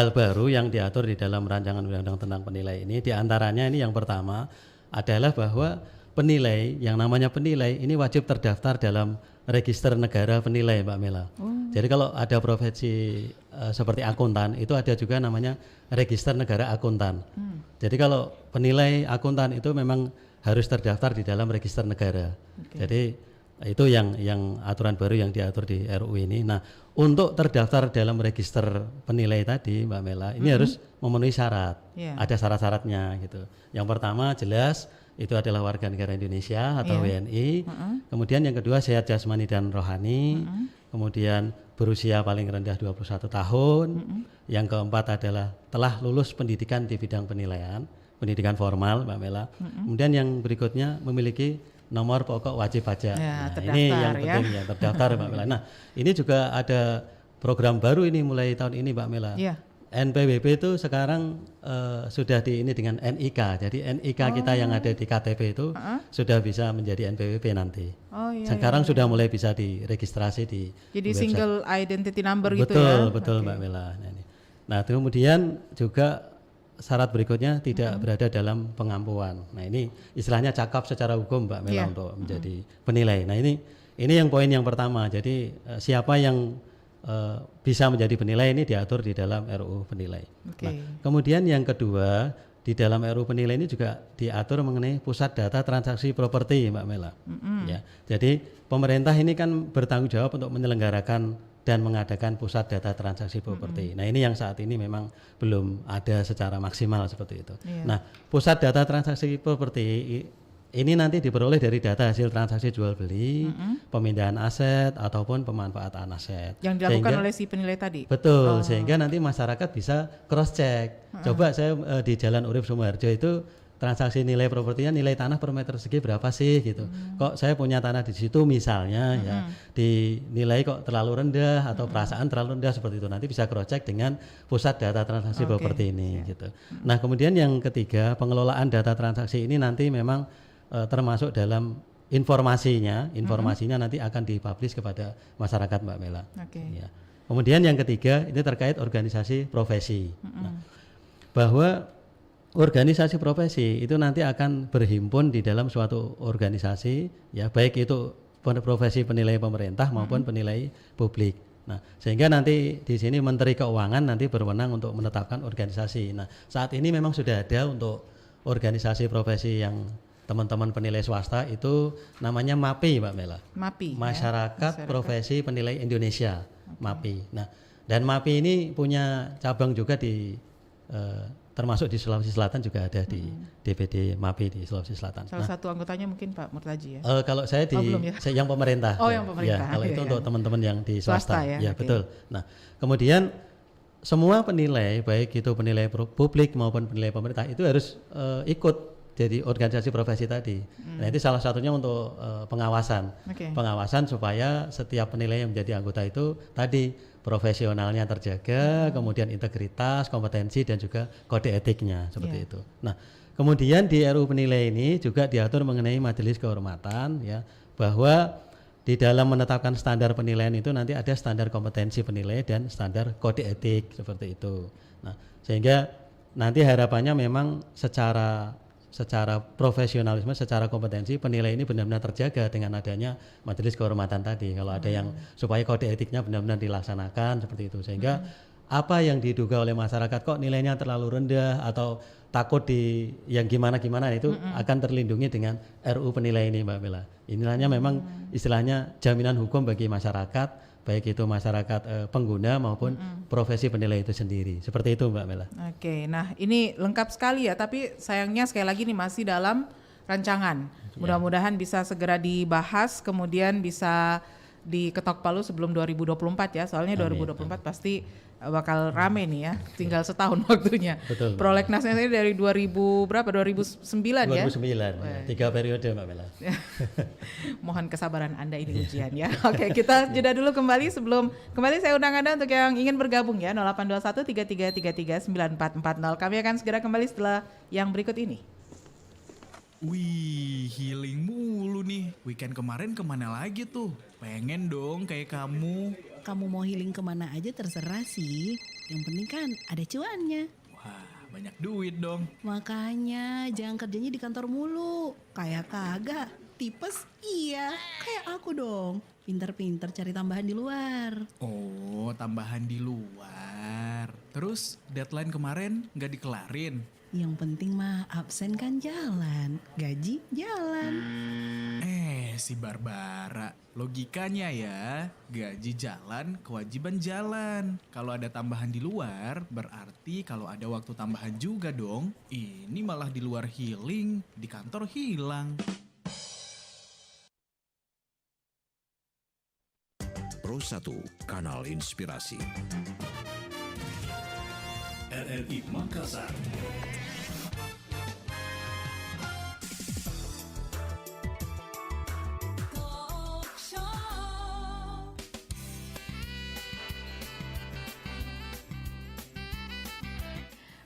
baru yang diatur di dalam rancangan undang-undang tentang penilai ini. Di antaranya ini yang pertama adalah bahwa penilai, yang namanya penilai ini wajib terdaftar dalam register negara penilai Mbak Mela. Jadi kalau ada profesi seperti akuntan itu ada juga namanya register negara akuntan. Jadi kalau penilai akuntan itu memang harus terdaftar di dalam register negara. Jadi itu yang aturan baru yang diatur di RUU ini. Nah, untuk terdaftar dalam register penilai tadi Mbak Mela, ini harus memenuhi syarat. Ada syarat-syaratnya gitu. Yang pertama jelas itu adalah warga negara Indonesia atau WNI. Kemudian yang kedua sehat jasmani dan rohani. Kemudian berusia paling rendah 21 tahun. Yang keempat adalah telah lulus pendidikan di bidang penilaian, pendidikan formal Mbak Mela. Kemudian yang berikutnya memiliki nomor pokok wajib pajak. Ini yang penting ya, terdaftar Mbak Mela. Nah, ini juga ada program baru ini mulai tahun ini Mbak Mela. NPWP itu sekarang sudah ini dengan NIK. Jadi NIK kita yang ada di KTP itu sudah bisa menjadi NPWP nanti. Sekarang sudah mulai bisa diregistrasi di jadi website. Single identity number betul, gitu ya. Betul Mbak Mela. Nah, kemudian juga syarat berikutnya tidak berada dalam pengampuan. Nah, ini istilahnya cakap secara hukum Mbak Mela untuk menjadi penilai. Nah, ini yang poin yang pertama. Jadi siapa yang bisa menjadi penilai ini diatur di dalam RUU penilai. Nah, kemudian yang kedua, di dalam RUU penilai ini juga diatur mengenai pusat data transaksi properti Mbak Mela. Ya. Jadi pemerintah ini kan bertanggung jawab untuk menyelenggarakan dan mengadakan pusat data transaksi properti. Nah, ini yang saat ini memang belum ada secara maksimal seperti itu. Nah, pusat data transaksi properti ini nanti diperoleh dari data hasil transaksi jual beli, pemindahan aset ataupun pemanfaatan aset. Yang dilakukan oleh si penilai tadi. Betul, sehingga nanti masyarakat bisa cross check. Coba saya di Jalan Urip Sumoharjo itu transaksi nilai propertinya, nilai tanah per meter persegi berapa sih gitu. Kok saya punya tanah di situ misalnya ya dinilai kok terlalu rendah atau perasaan terlalu rendah seperti itu. Nanti bisa cross check dengan pusat data transaksi properti ini gitu. Nah, kemudian yang ketiga, pengelolaan data transaksi ini nanti memang termasuk dalam informasinya nanti akan dipublish kepada masyarakat Mbak Mela. Ya. Kemudian yang ketiga ini terkait organisasi profesi. Nah, bahwa organisasi profesi itu nanti akan berhimpun di dalam suatu organisasi, ya baik itu profesi penilai pemerintah maupun penilai publik. Nah, sehingga nanti di sini Menteri Keuangan nanti berwenang untuk menetapkan organisasi. Nah, saat ini memang sudah ada untuk organisasi profesi yang teman-teman penilai swasta itu namanya MAPI, Mbak Mela. MAPI. Masyarakat Profesi Penilai Indonesia, MAPI. Nah, dan MAPI ini punya cabang juga di termasuk di Sulawesi Selatan juga ada di DPD MAPI di Sulawesi Selatan. Salah satu anggotanya mungkin Pak Murtaji ya. Kalau saya di saya yang pemerintah. Oh, yang pemerintah. Ya, kalau itu untuk teman-teman yang di swasta. Ya, ya betul. Nah, kemudian semua penilai baik itu penilai publik maupun penilai pemerintah itu harus ikut jadi organisasi profesi tadi. Nah, itu salah satunya untuk pengawasan. Pengawasan supaya setiap penilai yang menjadi anggota itu tadi profesionalnya terjaga, kemudian integritas, kompetensi dan juga kode etiknya seperti itu. Nah, kemudian di RUU penilai ini juga diatur mengenai majelis kehormatan ya, bahwa di dalam menetapkan standar penilaian itu nanti ada standar kompetensi penilai dan standar kode etik seperti itu. Nah, sehingga nanti harapannya memang secara profesionalisme, secara kompetensi penilai ini benar-benar terjaga dengan adanya majelis kehormatan tadi. Kalau ada yang supaya kode etiknya benar-benar dilaksanakan seperti itu, sehingga apa yang diduga oleh masyarakat kok nilainya terlalu rendah atau takut di yang gimana-gimana itu akan terlindungi dengan RUU penilai ini, Mbak Bella. Inilah memang istilahnya jaminan hukum bagi masyarakat, baik itu masyarakat pengguna maupun profesi penilai itu sendiri. Seperti itu, Mbak Mela. Oke, nah ini lengkap sekali ya, tapi sayangnya sekali lagi nih masih dalam rancangan. Mudah-mudahan bisa segera dibahas, kemudian bisa diketok palu sebelum 2024 ya, soalnya 2024 pasti bakal rame nih ya, tinggal setahun waktunya. Betul. Prolegnasnya ini dari 2009 ya? 2009, 3 periode Mbak Mela. Mohon kesabaran Anda, ini ujian ya. Oke, kita jeda dulu kembali. Sebelum kembali saya undang Anda untuk yang ingin bergabung ya, 0821 3333 9440. Kami akan segera kembali setelah yang berikut ini. Wih, healing mulu nih. Weekend kemarin kemana lagi tuh? Pengen dong kayak kamu. Kamu mau healing kemana aja terserah sih. Yang penting kan ada cuannya. Wah, banyak duit dong. Makanya jangan kerjanya di kantor mulu. Kayak kagak. Tipes iya. Kayak aku dong. Pinter-pinter cari tambahan di luar. Oh, tambahan di luar. Terus deadline kemarin nggak dikelarin? Yang penting mah absen kan jalan, gaji jalan. Si Barbara, logikanya ya, gaji jalan, kewajiban jalan. Kalau ada tambahan di luar, berarti kalau ada waktu tambahan juga dong. Ini malah di luar healing, di kantor hilang. Pro 1, Kanal Inspirasi. RRI Makassar.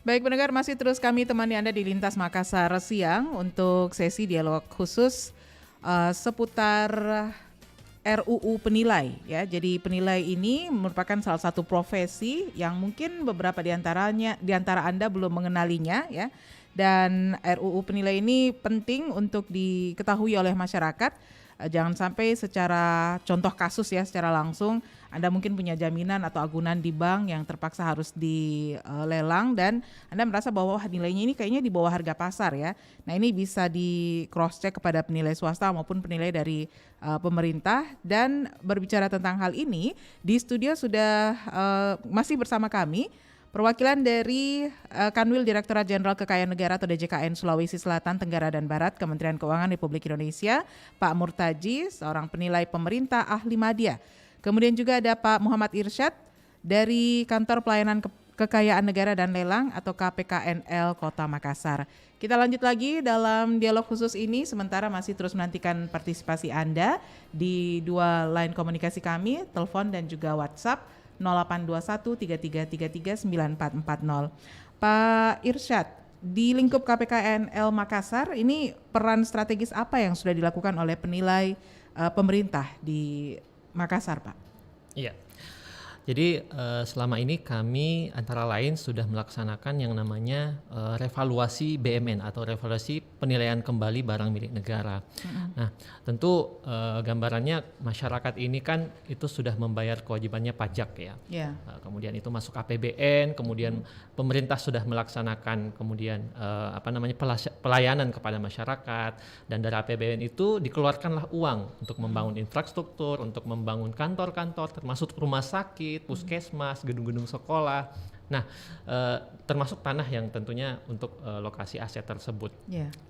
Baik pendengar, masih terus kami temani Anda di Lintas Makassar siang untuk sesi dialog khusus seputar RUU penilai ya. Jadi penilai ini merupakan salah satu profesi yang mungkin beberapa di antara Anda belum mengenalinya ya. Dan RUU penilai ini penting untuk diketahui oleh masyarakat. Jangan sampai secara contoh kasus ya, secara langsung Anda mungkin punya jaminan atau agunan di bank yang terpaksa harus dilelang dan Anda merasa bahwa nilainya ini kayaknya di bawah harga pasar ya. Nah ini bisa di cross check kepada penilai swasta maupun penilai dari pemerintah. Dan berbicara tentang hal ini, di studio sudah masih bersama kami perwakilan dari Kanwil Direktorat Jenderal Kekayaan Negara atau DJKN Sulawesi Selatan, Tenggara dan Barat, Kementerian Keuangan Republik Indonesia, Pak Murtaji, seorang penilai pemerintah ahli madya. Kemudian juga ada Pak Muhammad Irsyad dari Kantor Pelayanan Kekayaan Negara dan Lelang atau KPKNL Kota Makassar. Kita lanjut lagi dalam dialog khusus ini, sementara masih terus menantikan partisipasi Anda di dua line komunikasi kami, telepon dan juga WhatsApp 0821 3333 9440. Pak Irsyad, di lingkup KPKNL Makassar ini peran strategis apa yang sudah dilakukan oleh penilai pemerintah di Makassar, Pak? Iya. Jadi selama ini kami antara lain sudah melaksanakan yang namanya revaluasi BMN atau revaluasi penilaian kembali barang milik negara. Nah, tentu gambarannya masyarakat ini kan itu sudah membayar kewajibannya pajak ya. Kemudian itu masuk APBN, kemudian pemerintah sudah melaksanakan kemudian pelayanan kepada masyarakat, dan dari APBN itu dikeluarkanlah uang untuk membangun infrastruktur, untuk membangun kantor-kantor termasuk rumah sakit, puskesmas, gedung-gedung sekolah. Nah, termasuk tanah yang tentunya untuk lokasi aset tersebut.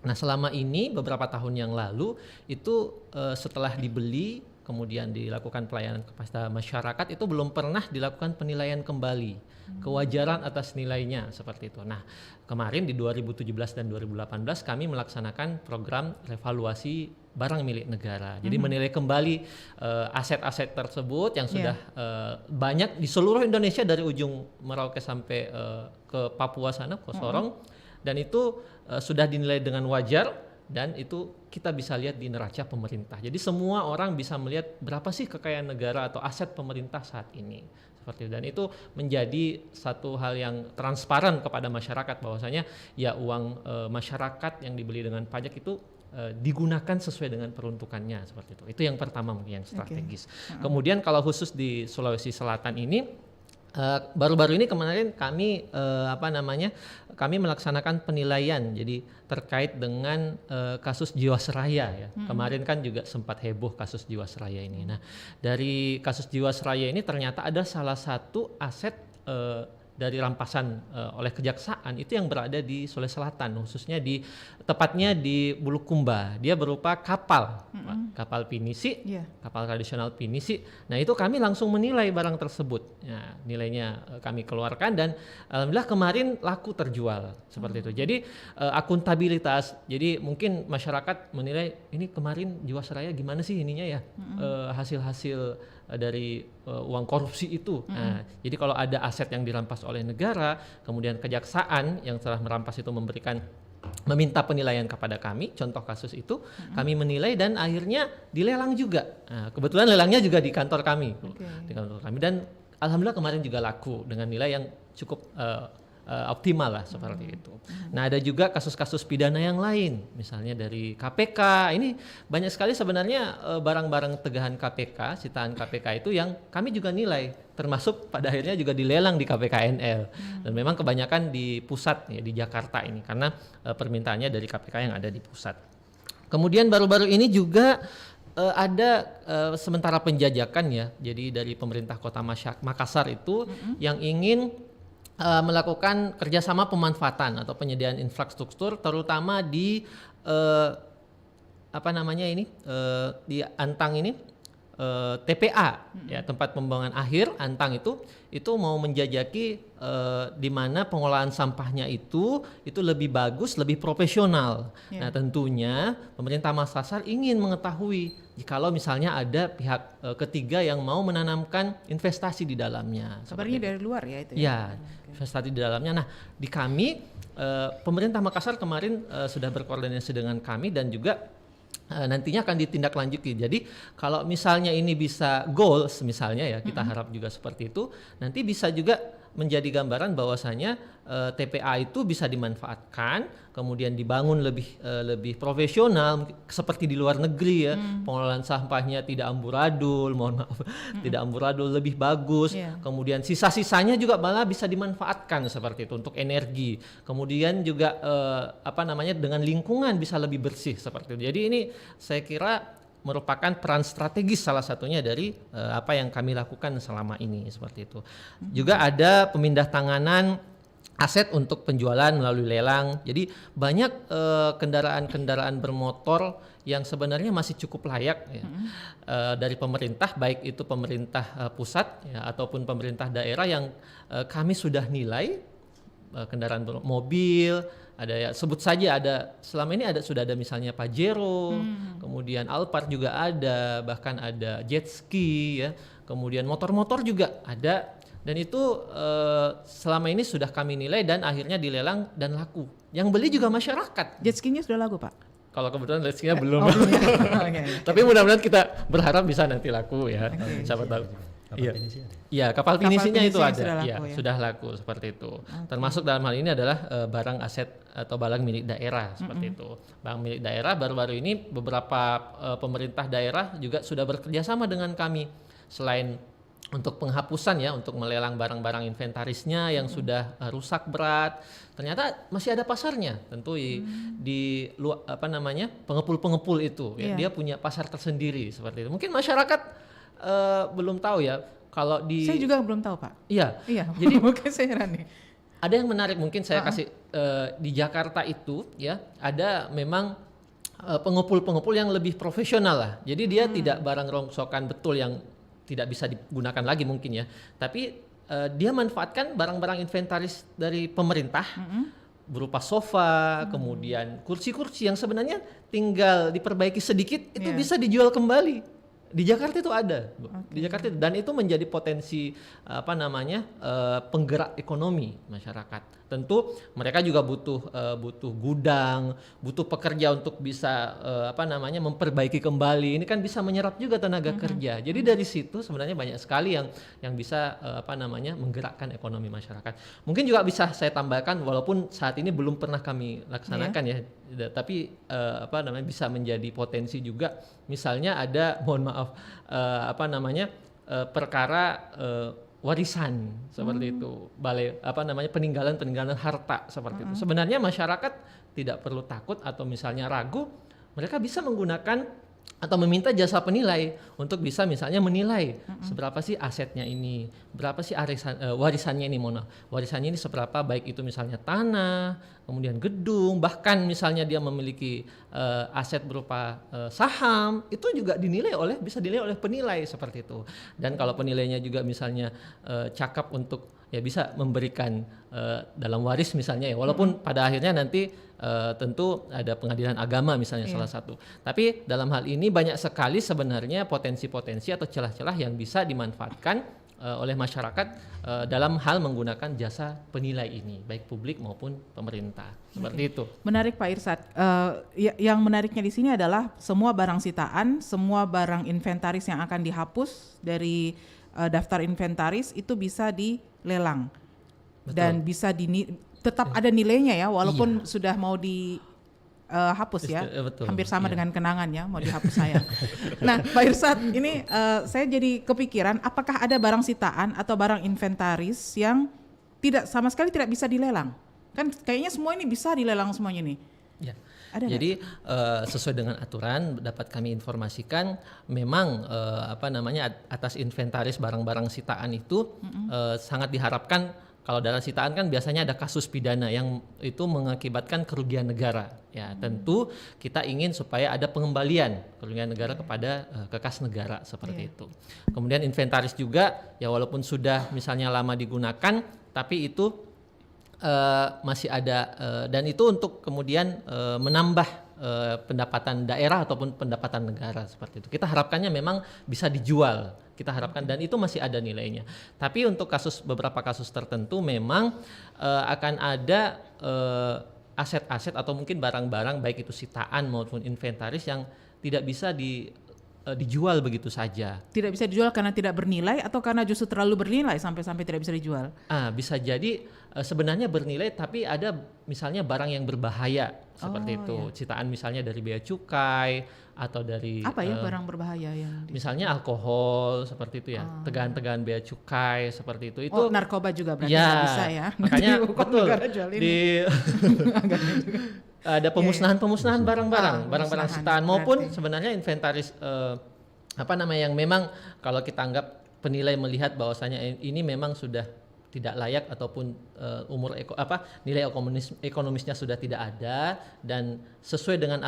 Nah, selama ini beberapa tahun yang lalu itu setelah dibeli kemudian dilakukan pelayanan kepada masyarakat itu belum pernah dilakukan penilaian kembali kewajaran atas nilainya seperti itu. Nah, kemarin di 2017 dan 2018 kami melaksanakan program revaluasi barang milik negara. Jadi menilai kembali aset-aset tersebut yang sudah banyak di seluruh Indonesia dari ujung Merauke sampai ke Papua sana, ke Sorong, dan itu sudah dinilai dengan wajar, dan itu kita bisa lihat di neraca pemerintah. Jadi semua orang bisa melihat berapa sih kekayaan negara atau aset pemerintah saat ini. Seperti itu. Dan itu menjadi satu hal yang transparan kepada masyarakat bahwasanya ya uang masyarakat yang dibeli dengan pajak itu digunakan sesuai dengan peruntukannya seperti itu. Itu yang pertama mungkin yang strategis. Kemudian kalau khusus di Sulawesi Selatan ini baru-baru ini kemarin kami kami melaksanakan penilaian jadi terkait dengan kasus Jiwasraya ya. Kemarin kan juga sempat heboh kasus Jiwasraya ini. Nah, dari kasus Jiwasraya ini ternyata ada salah satu aset dari rampasan oleh kejaksaan itu yang berada di Sulawesi Selatan, khususnya tepatnya di Bulukumba. Dia berupa kapal, kapal pinisi, kapal tradisional pinisi. Nah, itu kami langsung menilai barang tersebut. Nah, nilainya kami keluarkan dan alhamdulillah kemarin laku terjual seperti itu. Jadi akuntabilitas. Jadi mungkin masyarakat menilai ini kemarin Jiwasraya gimana sih ininya ya, hasil-hasil dari uang korupsi itu. Nah, jadi kalau ada aset yang dirampas oleh negara, kemudian kejaksaan yang telah merampas itu meminta penilaian kepada kami, contoh kasus itu, kami menilai dan akhirnya dilelang juga. Nah, kebetulan lelangnya juga di kantor kami, di kantor kami, dan alhamdulillah kemarin juga laku dengan nilai yang cukup optimal lah seperti itu. Nah, ada juga kasus-kasus pidana yang lain, misalnya dari KPK. Ini banyak sekali sebenarnya barang-barang tegahan KPK, sitaan KPK itu yang kami juga nilai, termasuk pada akhirnya juga dilelang di KPKNL. Dan memang kebanyakan di pusat ya, di Jakarta ini karena permintaannya dari KPK yang ada di pusat. Kemudian baru-baru ini juga ada sementara penjajakan ya. Jadi dari pemerintah Kota Makassar itu yang ingin melakukan kerjasama pemanfaatan atau penyediaan infrastruktur terutama di di Antang ini, TPA ya, tempat pembuangan akhir Antang itu mau menjajaki di mana pengolahan sampahnya itu lebih bagus, lebih profesional. Nah, tentunya pemerintah Makassar ingin mengetahui jikalau misalnya ada pihak ketiga yang mau menanamkan investasi di dalamnya. Kabarnya dari luar ya itu ya? Ya, investasi di dalamnya. Nah, di kami pemerintah Makassar kemarin sudah berkoordinasi dengan kami dan juga nantinya akan ditindaklanjuti. Jadi kalau misalnya ini bisa goals misalnya ya, kita harap juga seperti itu, nanti bisa juga menjadi gambaran bahwasanya TPA itu bisa dimanfaatkan, kemudian dibangun lebih profesional seperti di luar negeri ya. Pengelolaan sampahnya tidak amburadul, tidak amburadul, lebih bagus. Kemudian sisa-sisanya juga malah bisa dimanfaatkan seperti itu untuk energi. Kemudian juga dengan lingkungan bisa lebih bersih seperti itu. Jadi ini saya kira merupakan peran strategis salah satunya dari apa yang kami lakukan selama ini seperti itu. Juga ada pemindah tanganan aset untuk penjualan melalui lelang. Jadi banyak kendaraan-kendaraan bermotor yang sebenarnya masih cukup layak ya, dari pemerintah, baik itu pemerintah pusat ya, ataupun pemerintah daerah yang kami sudah nilai kendaraan mobil. Ada ya, sebut saja ada selama ini sudah ada misalnya Pajero, kemudian Alphard juga ada, bahkan ada jet ski ya, kemudian motor-motor juga ada, dan itu selama ini sudah kami nilai dan akhirnya dilelang dan laku. Yang beli juga masyarakat. Jet skinya sudah laku, Pak? Kalau kebetulan jet skinya belum. Tapi mudah-mudahan kita berharap bisa nanti laku ya. Siapa tahu. Iya. Pinisi ada? Iya, kapal Kapal pinisinya pinisi itu yang ada. sudah laku, Iya, ya. sudah laku seperti itu. Termasuk dalam hal ini adalah barang aset atau barang milik daerah seperti itu. Barang milik daerah baru-baru ini beberapa pemerintah daerah juga sudah bekerja sama dengan kami. Selain untuk penghapusan ya, untuk melelang barang-barang inventarisnya yang sudah rusak berat, ternyata masih ada pasarnya. Tentu di pengepul-pengepul itu ya, dia punya pasar tersendiri seperti itu. Mungkin masyarakat belum tahu ya kalau di. Saya juga belum tahu, Pak. Iya. Jadi mungkin saya heran nih. Ada yang menarik mungkin saya kasih di Jakarta itu ya, ada memang pengepul-pengepul yang lebih profesional lah. Jadi dia tidak barang rongsokan betul yang tidak bisa digunakan lagi mungkin ya. Tapi dia manfaatkan barang-barang inventaris dari pemerintah berupa sofa, kemudian kursi-kursi yang sebenarnya tinggal diperbaiki sedikit itu bisa dijual kembali. Di Jakarta itu ada, di Jakarta itu, dan itu menjadi potensi penggerak ekonomi masyarakat. Tentu mereka juga butuh gudang, butuh pekerja untuk bisa memperbaiki kembali. Ini kan bisa menyerap juga tenaga kerja. Jadi dari situ sebenarnya banyak sekali yang bisa menggerakkan ekonomi masyarakat. Mungkin juga bisa saya tambahkan, walaupun saat ini belum pernah kami laksanakan ya, tapi bisa menjadi potensi juga. Misalnya ada, mohon maaf, perkara warisan seperti itu, peninggalan harta seperti itu. Sebenarnya masyarakat tidak perlu takut atau misalnya ragu, mereka bisa menggunakan atau meminta jasa penilai untuk bisa misalnya menilai seberapa sih asetnya ini, berapa sih warisannya ini, warisannya ini seberapa, baik itu misalnya tanah, kemudian gedung, bahkan misalnya dia memiliki aset berupa saham, itu juga bisa dinilai oleh penilai seperti itu. Dan kalau penilainya juga misalnya cakap untuk ya bisa memberikan dalam waris misalnya ya, walaupun pada akhirnya nanti tentu ada pengadilan agama misalnya salah satu. Tapi dalam hal ini banyak sekali sebenarnya potensi-potensi atau celah-celah yang bisa dimanfaatkan oleh masyarakat dalam hal menggunakan jasa penilai ini, baik publik maupun pemerintah. Seperti itu. Menarik Pak Irsad. Yang menariknya di sini adalah semua barang sitaan, semua barang inventaris yang akan dihapus dari daftar inventaris itu bisa dilelang. Betul. Dan bisa tetap ada nilainya ya, walaupun sudah mau dihapus ya. Betul. Hampir sama dengan kenangan ya, mau dihapus saya. Nah, Pak Irsad, ini saya jadi kepikiran, apakah ada barang sitaan atau barang inventaris yang sama sekali tidak bisa dilelang? Kan kayaknya semua ini bisa dilelang semuanya nih. Ya. Ada jadi sesuai dengan aturan dapat kami informasikan, memang atas inventaris barang-barang sitaan itu sangat diharapkan. Kalau dalam sitaan kan biasanya ada kasus pidana yang itu mengakibatkan kerugian negara. Ya, tentu kita ingin supaya ada pengembalian kerugian negara kepada kekas negara seperti itu. Kemudian inventaris juga ya, walaupun sudah misalnya lama digunakan, tapi itu masih ada dan itu untuk kemudian menambah pendapatan daerah ataupun pendapatan negara seperti itu. Kita harapkannya memang bisa dijual, kita harapkan, dan itu masih ada nilainya. Tapi untuk beberapa kasus tertentu memang akan ada aset-aset atau mungkin barang-barang baik itu sitaan maupun inventaris yang tidak bisa dijual begitu saja. Tidak bisa dijual karena tidak bernilai atau karena justru terlalu bernilai sampai tidak bisa dijual? Bisa jadi sebenarnya bernilai, tapi ada misalnya barang yang berbahaya seperti itu. Ya. Sitaan misalnya dari bea cukai atau dari apa ya barang berbahaya yang misalnya alkohol seperti itu ya, tegangan-tegahan bea cukai seperti itu. Itu narkoba juga berarti nggak bisa ya. Makanya betul ada pemusnahan barang-barang sitaan maupun sebenarnya inventaris yang memang kalau kita anggap penilai melihat bahwasanya ini memang sudah tidak layak ataupun nilai ekonomisnya sudah tidak ada dan sesuai dengan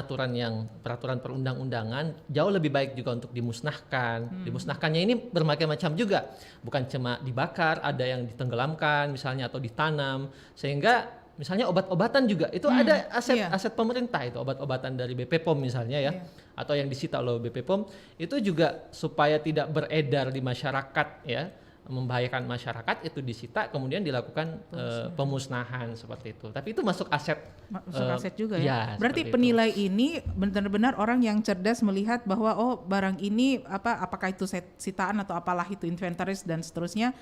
peraturan perundang-undangan, jauh lebih baik juga untuk dimusnahkan. Dimusnahkannya ini berbagai macam juga, bukan cuma dibakar, ada yang ditenggelamkan misalnya atau ditanam, sehingga misalnya obat-obatan juga itu ada aset pemerintah, itu obat-obatan dari BP POM misalnya ya, atau yang disita oleh BP POM itu juga supaya tidak beredar di masyarakat ya, membahayakan masyarakat itu disita, kemudian dilakukan pemusnahan seperti itu. Tapi itu masuk aset. Masuk aset juga ya. Berarti penilai ini benar-benar orang yang cerdas melihat bahwa barang ini apakah itu sitaan atau apalah itu inventaris dan seterusnya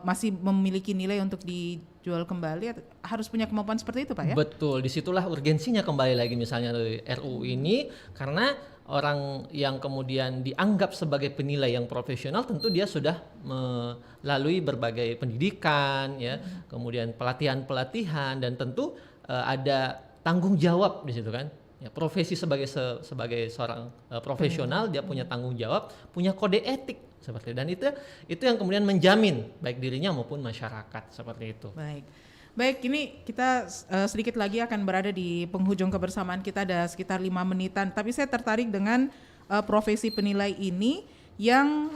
masih memiliki nilai untuk dijual kembali, harus punya kemampuan seperti itu, Pak ya? Betul, disitulah urgensinya kembali lagi misalnya dari RUU ini, karena orang yang kemudian dianggap sebagai penilai yang profesional tentu dia sudah melalui berbagai pendidikan ya, kemudian pelatihan dan tentu ada tanggung jawab di situ kan. Ya, profesi sebagai seorang profesional dia punya tanggung jawab, punya kode etik seperti itu. Dan itu yang kemudian menjamin baik dirinya maupun masyarakat seperti itu. Baik, ini kita sedikit lagi akan berada di penghujung kebersamaan kita, ada sekitar 5 menitan. Tapi saya tertarik dengan profesi penilai ini yang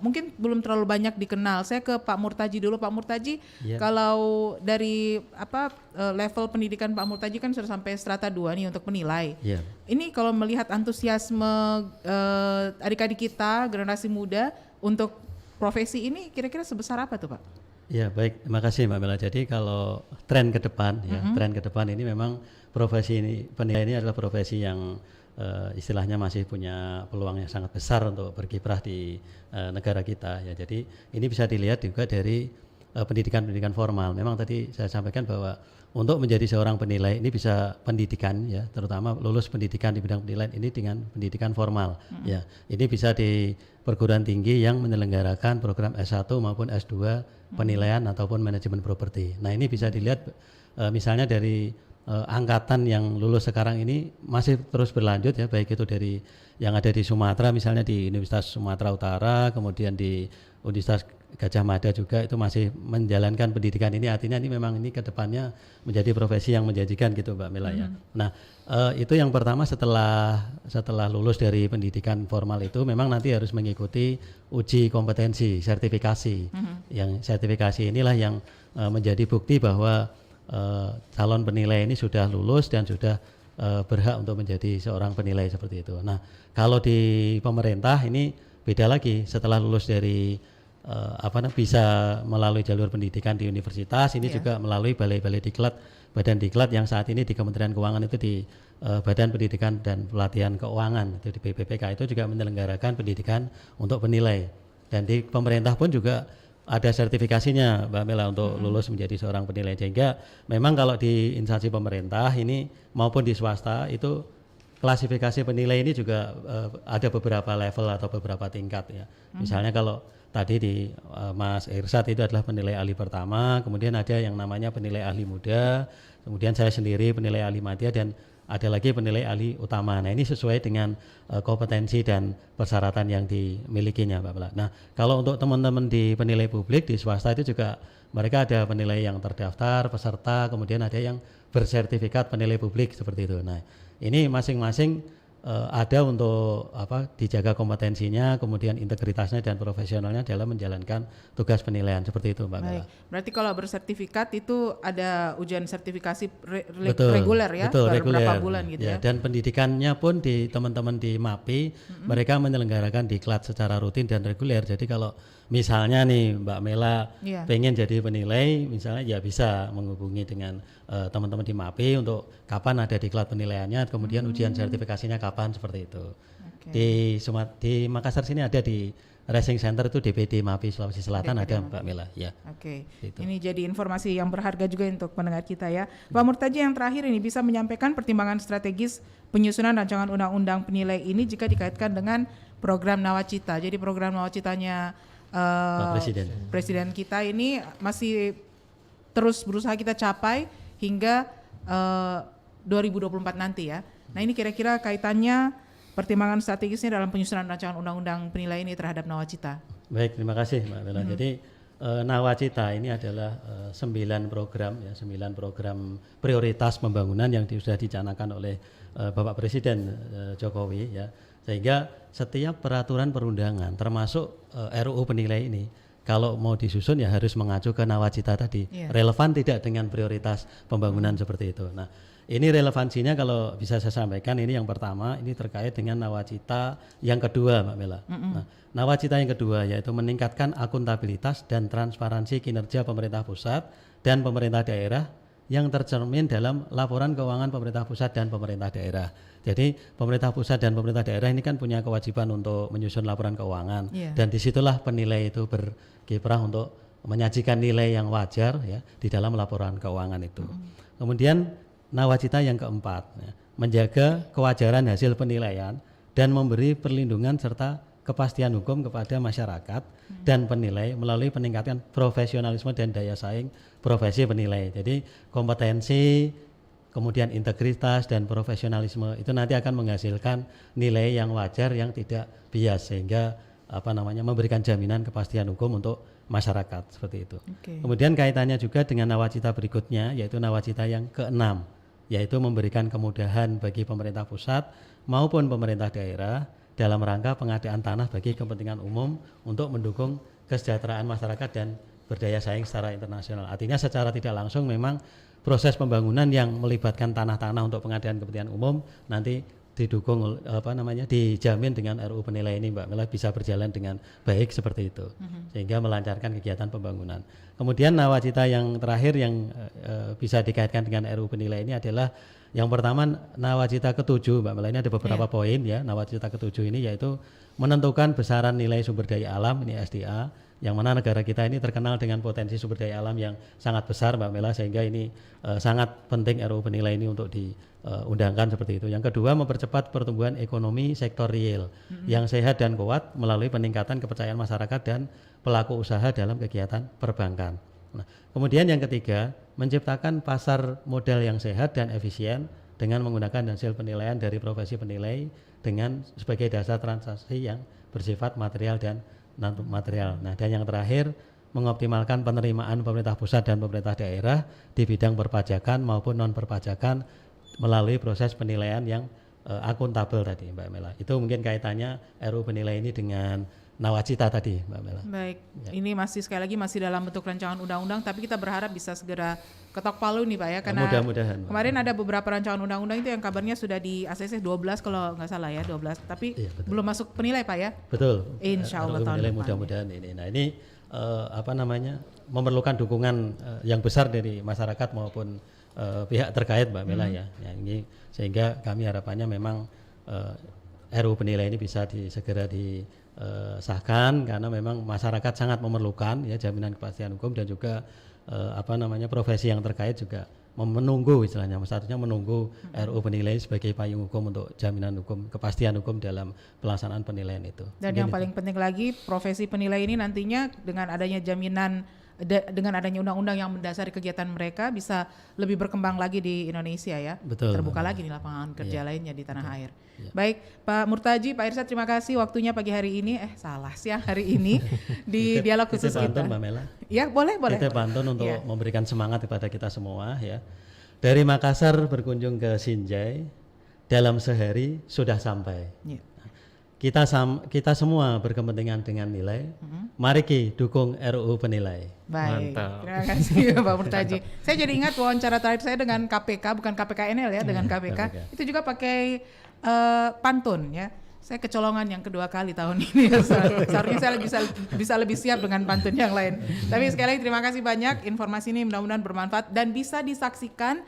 mungkin belum terlalu banyak dikenal. Saya ke Pak Murtaji dulu. Pak Murtaji, kalau dari level pendidikan Pak Murtaji kan sudah sampai strata 2 nih untuk penilai. Ini kalau melihat antusiasme adik-adik kita, generasi muda untuk profesi ini kira-kira sebesar apa tuh Pak? Ya baik, terima kasih Mbak Mela. Jadi kalau tren ke depan tren ke depan ini memang profesi ini, penilai ini adalah profesi yang istilahnya masih punya peluang yang sangat besar untuk berkiprah di negara kita ya. Jadi ini bisa dilihat juga dari pendidikan formal. Memang tadi saya sampaikan bahwa untuk menjadi seorang penilai ini bisa pendidikan ya, terutama lulus pendidikan di bidang penilaian ini dengan pendidikan formal ya. Ini bisa di perguruan tinggi yang menyelenggarakan program S1 maupun S2 penilaian ataupun manajemen properti. Nah, ini bisa dilihat misalnya dari angkatan yang lulus sekarang ini masih terus berlanjut ya, baik itu dari yang ada di Sumatera misalnya di Universitas Sumatera Utara, kemudian di Universitas Gajah Mada juga itu masih menjalankan pendidikan ini. Artinya ini memang ini ke depannya menjadi profesi yang menjanjikan gitu Mbak Mela ya. Nah, itu yang pertama setelah lulus dari pendidikan formal itu memang nanti harus mengikuti uji kompetensi, sertifikasi. Yang sertifikasi inilah yang menjadi bukti bahwa calon penilai ini sudah lulus dan sudah berhak untuk menjadi seorang penilai seperti itu. Nah, kalau di pemerintah ini beda lagi, setelah lulus dari bisa melalui jalur pendidikan di universitas, ini juga melalui balai-balai diklat, badan diklat yang saat ini di Kementerian Keuangan itu di Badan Pendidikan dan Pelatihan Keuangan itu di BPPK itu juga menyelenggarakan pendidikan untuk penilai. Dan di pemerintah pun juga ada sertifikasinya Mbak Mela untuk lulus menjadi seorang penilai. Sehingga memang kalau di instansi pemerintah ini maupun di swasta itu klasifikasi penilai ini juga ada beberapa level atau beberapa tingkat ya. Misalnya kalau tadi di Mas Irsad itu adalah penilai ahli pertama, kemudian ada yang namanya penilai ahli muda, kemudian saya sendiri penilai ahli madya, dan ada lagi penilai ahli utama. Nah, ini sesuai dengan kompetensi dan persyaratan yang dimilikinya Mbak Mela. Nah, kalau untuk teman-teman di penilai publik di swasta itu juga mereka ada penilai yang terdaftar, peserta, kemudian ada yang bersertifikat penilai publik seperti itu. Nah, ini masing-masing ada untuk dijaga kompetensinya, kemudian integritasnya dan profesionalnya dalam menjalankan tugas penilaian seperti itu Mbak Mela. Berarti kalau bersertifikat itu ada ujian sertifikasi Betul, reguler ya, reguler. berapa bulan gitu ya. Dan pendidikannya pun di teman-teman di MAPI mereka menyelenggarakan diklat secara rutin dan reguler. Jadi kalau misalnya nih Mbak Mela pengen jadi penilai misalnya ya bisa menghubungi dengan teman-teman di MAPI untuk kapan ada diklat penilaiannya, kemudian ujian sertifikasinya kapan seperti itu. Di Makassar sini ada di Racing Center itu DPD MAPI Sulawesi Selatan ada Mbak Mela ya. Gitu. Ini jadi informasi yang berharga juga untuk pendengar kita ya. Pak Murtaji, yang terakhir ini bisa menyampaikan pertimbangan strategis penyusunan rancangan undang-undang penilai ini jika dikaitkan dengan program Nawacita. Jadi program Nawacitanya Presiden kita ini masih terus berusaha kita capai hingga 2024 nanti ya. Nah, ini kira-kira kaitannya pertimbangan strategisnya dalam penyusunan rancangan undang-undang penilai ini terhadap Nawacita. Baik, terima kasih Mbak Bella. Jadi Nawacita ini adalah 9 program prioritas pembangunan yang sudah dicanangkan oleh Bapak Presiden Jokowi ya. Sehingga setiap peraturan perundangan termasuk RUU penilai ini kalau mau disusun ya harus mengacu ke Nawacita tadi. Relevan tidak dengan prioritas pembangunan seperti itu. Nah, Ini relevansinya kalau bisa saya sampaikan, ini yang pertama, ini terkait dengan nawacita yang kedua, Mbak Mela. Nah, nawacita yang kedua yaitu meningkatkan akuntabilitas dan transparansi kinerja pemerintah pusat dan pemerintah daerah yang tercermin dalam laporan keuangan pemerintah pusat dan pemerintah daerah. Jadi pemerintah pusat dan pemerintah daerah ini kan punya kewajiban untuk menyusun laporan keuangan, dan disitulah penilai itu berkiprah untuk menyajikan nilai yang wajar ya di dalam laporan keuangan itu. Kemudian nawacita yang keempat, ya, menjaga kewajaran hasil penilaian dan memberi perlindungan serta kepastian hukum kepada masyarakat dan penilai melalui peningkatan profesionalisme dan daya saing profesi penilai. Jadi kompetensi, kemudian integritas dan profesionalisme itu nanti akan menghasilkan nilai yang wajar yang tidak bias, sehingga memberikan jaminan kepastian hukum untuk masyarakat seperti itu. Kemudian kaitannya juga dengan nawacita berikutnya, yaitu nawacita yang keenam, yaitu memberikan kemudahan bagi pemerintah pusat maupun pemerintah daerah dalam rangka pengadaan tanah bagi kepentingan umum untuk mendukung kesejahteraan masyarakat dan berdaya saing secara internasional. Artinya secara tidak langsung memang proses pembangunan yang melibatkan tanah-tanah untuk pengadaan kepentingan umum nanti didukung dijamin dengan RUU penilai ini, Mbak Mela, bisa berjalan dengan baik seperti itu, sehingga melancarkan kegiatan pembangunan. Kemudian nawacita yang terakhir yang bisa dikaitkan dengan RUU penilai ini adalah yang pertama nawacita ke-7, Mbak Mela, ini ada beberapa poin ya. Nawacita ke-7 ini yaitu menentukan besaran nilai sumber daya alam, ini SDA, yang mana negara kita ini terkenal dengan potensi sumber daya alam yang sangat besar, Mbak Mela, sehingga ini sangat penting RUU penilai ini untuk diundangkan seperti itu. Yang kedua, mempercepat pertumbuhan ekonomi sektor real yang sehat dan kuat melalui peningkatan kepercayaan masyarakat dan pelaku usaha dalam kegiatan perbankan. Nah, kemudian yang ketiga, menciptakan pasar modal yang sehat dan efisien dengan menggunakan hasil penilaian dari profesi penilai dengan sebagai dasar transaksi yang bersifat material dan non material. Nah, dan yang terakhir, mengoptimalkan penerimaan pemerintah pusat dan pemerintah daerah di bidang perpajakan maupun non perpajakan melalui proses penilaian yang akuntabel tadi, Mbak Mela. Itu mungkin kaitannya RUU penilai ini dengan nawacita tadi, Mbak Mela. Baik, ini masih sekali lagi masih dalam bentuk rancangan undang-undang, tapi kita berharap bisa segera ketok palu nih Pak ya, karena mudah-mudahan, kemarin ada beberapa rancangan undang-undang itu yang kabarnya sudah di ACC 12 kalau nggak salah ya, 12, tapi belum masuk penilai Pak ya? Betul. Insya Allah tahun depan. Mudah-mudahan ini. Nah ini memerlukan dukungan yang besar dari masyarakat maupun pihak terkait, Mbak Mela ya. Ini sehingga kami harapannya memang RUU penilai ini bisa segera disahkan, karena memang masyarakat sangat memerlukan ya jaminan kepastian hukum, dan juga profesi yang terkait juga menunggu, istilahnya satunya menunggu RUU penilai sebagai payung hukum untuk jaminan hukum, kepastian hukum dalam pelaksanaan penilaian itu. Dan yang paling penting lagi, profesi penilai ini nantinya dengan adanya jaminan, dengan adanya undang-undang yang mendasari kegiatan mereka bisa lebih berkembang lagi di Indonesia ya. Betul. Terbuka lagi nih lapangan kerja lainnya di tanah air. Baik, Pak Murtaji, Pak Irsyad, terima kasih waktunya pagi hari ini. Siang hari ini di dialog khusus kita. Mbak Mela. Ya, boleh. Kita pantun untuk memberikan semangat kepada kita semua ya. Dari Makassar berkunjung ke Sinjai, dalam sehari sudah sampai. Kita semua berkepentingan dengan nilai. Mari dukung RUU penilai. Baik, terima kasih Pak Murtaji. Saya jadi ingat wawancara terakhir saya dengan KPK, bukan KPKNL ya, dengan KPK. Itu juga pakai pantun ya. Saya kecolongan yang kedua kali tahun ini. Seharusnya saya bisa lebih siap dengan pantun yang lain. Tapi sekali lagi terima kasih banyak. Informasi ini mudah-mudahan bermanfaat dan bisa disaksikan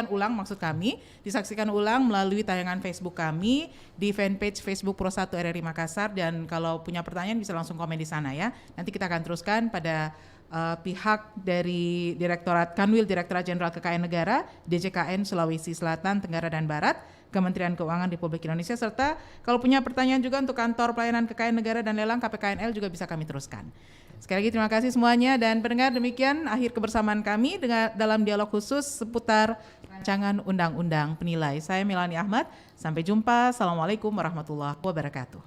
ulang, maksud kami, disaksikan ulang melalui tayangan Facebook kami di fanpage Facebook Pro 1 RRI Makassar, dan kalau punya pertanyaan bisa langsung komen di sana ya. Nanti kita akan teruskan pada pihak dari Direktorat Kanwil Direktorat Jenderal Kekayaan Negara DJKN Sulawesi Selatan, Tenggara dan Barat, Kementerian Keuangan Republik Indonesia, serta kalau punya pertanyaan juga untuk Kantor Pelayanan Kekayaan Negara dan Lelang KPKNL juga bisa kami teruskan. Sekali lagi terima kasih semuanya, dan pendengar, demikian akhir kebersamaan kami dalam dialog khusus seputar rancangan undang-undang penilai. Saya Melani Ahmad, sampai jumpa. Assalamualaikum warahmatullahi wabarakatuh.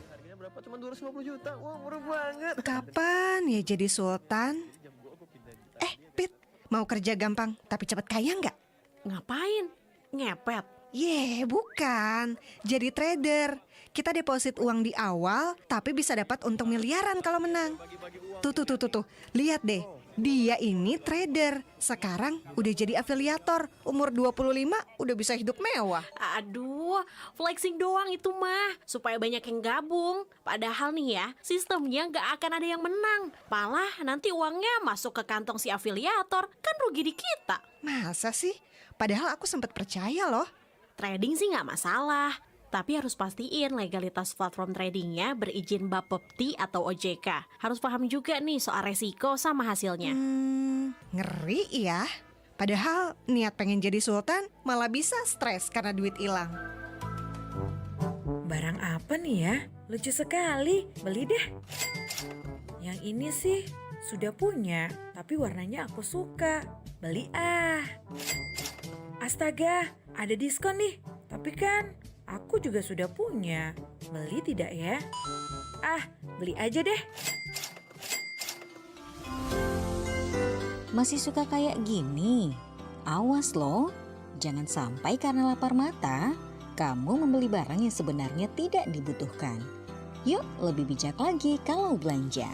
Harganya berapa? Cuma 250 juta. Wah, murah banget. Kapan ya jadi sultan? Pit, mau kerja gampang tapi cepat kaya nggak? Ngapain? Ngepet? Bukan. Jadi trader. Kita deposit uang di awal, tapi bisa dapat untung miliaran kalau menang. Tuh. Lihat deh, Dia ini trader, sekarang udah jadi afiliator. Umur 25 udah bisa hidup mewah. Aduh, flexing doang itu mah, supaya banyak yang gabung. Padahal nih ya, sistemnya nggak akan ada yang menang. Malah nanti uangnya masuk ke kantong si afiliator, kan rugi di kita. Masa sih? Padahal aku sempat percaya loh. Trading sih nggak masalah, tapi harus pastiin legalitas platform tradingnya berizin Bapepti atau OJK. Harus paham juga nih soal resiko sama hasilnya. Ngeri ya. Padahal niat pengen jadi sultan malah bisa stres karena duit hilang. Barang apa nih ya? Lucu sekali, beli deh. Yang ini sih sudah punya, tapi warnanya aku suka. Beli ah. Astaga, ada diskon nih. Tapi kan aku juga sudah punya. Beli tidak ya? Ah, beli aja deh. Masih suka kayak gini? Awas loh, jangan sampai karena lapar mata, kamu membeli barang yang sebenarnya tidak dibutuhkan. Yuk, lebih bijak lagi kalau belanja.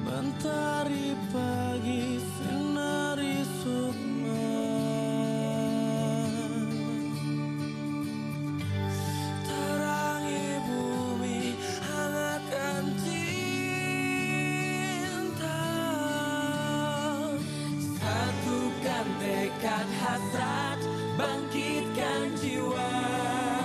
Mentari pagi sinari sukma, terangi bumi hangatkan cinta, satukan tekad hasrat bangkit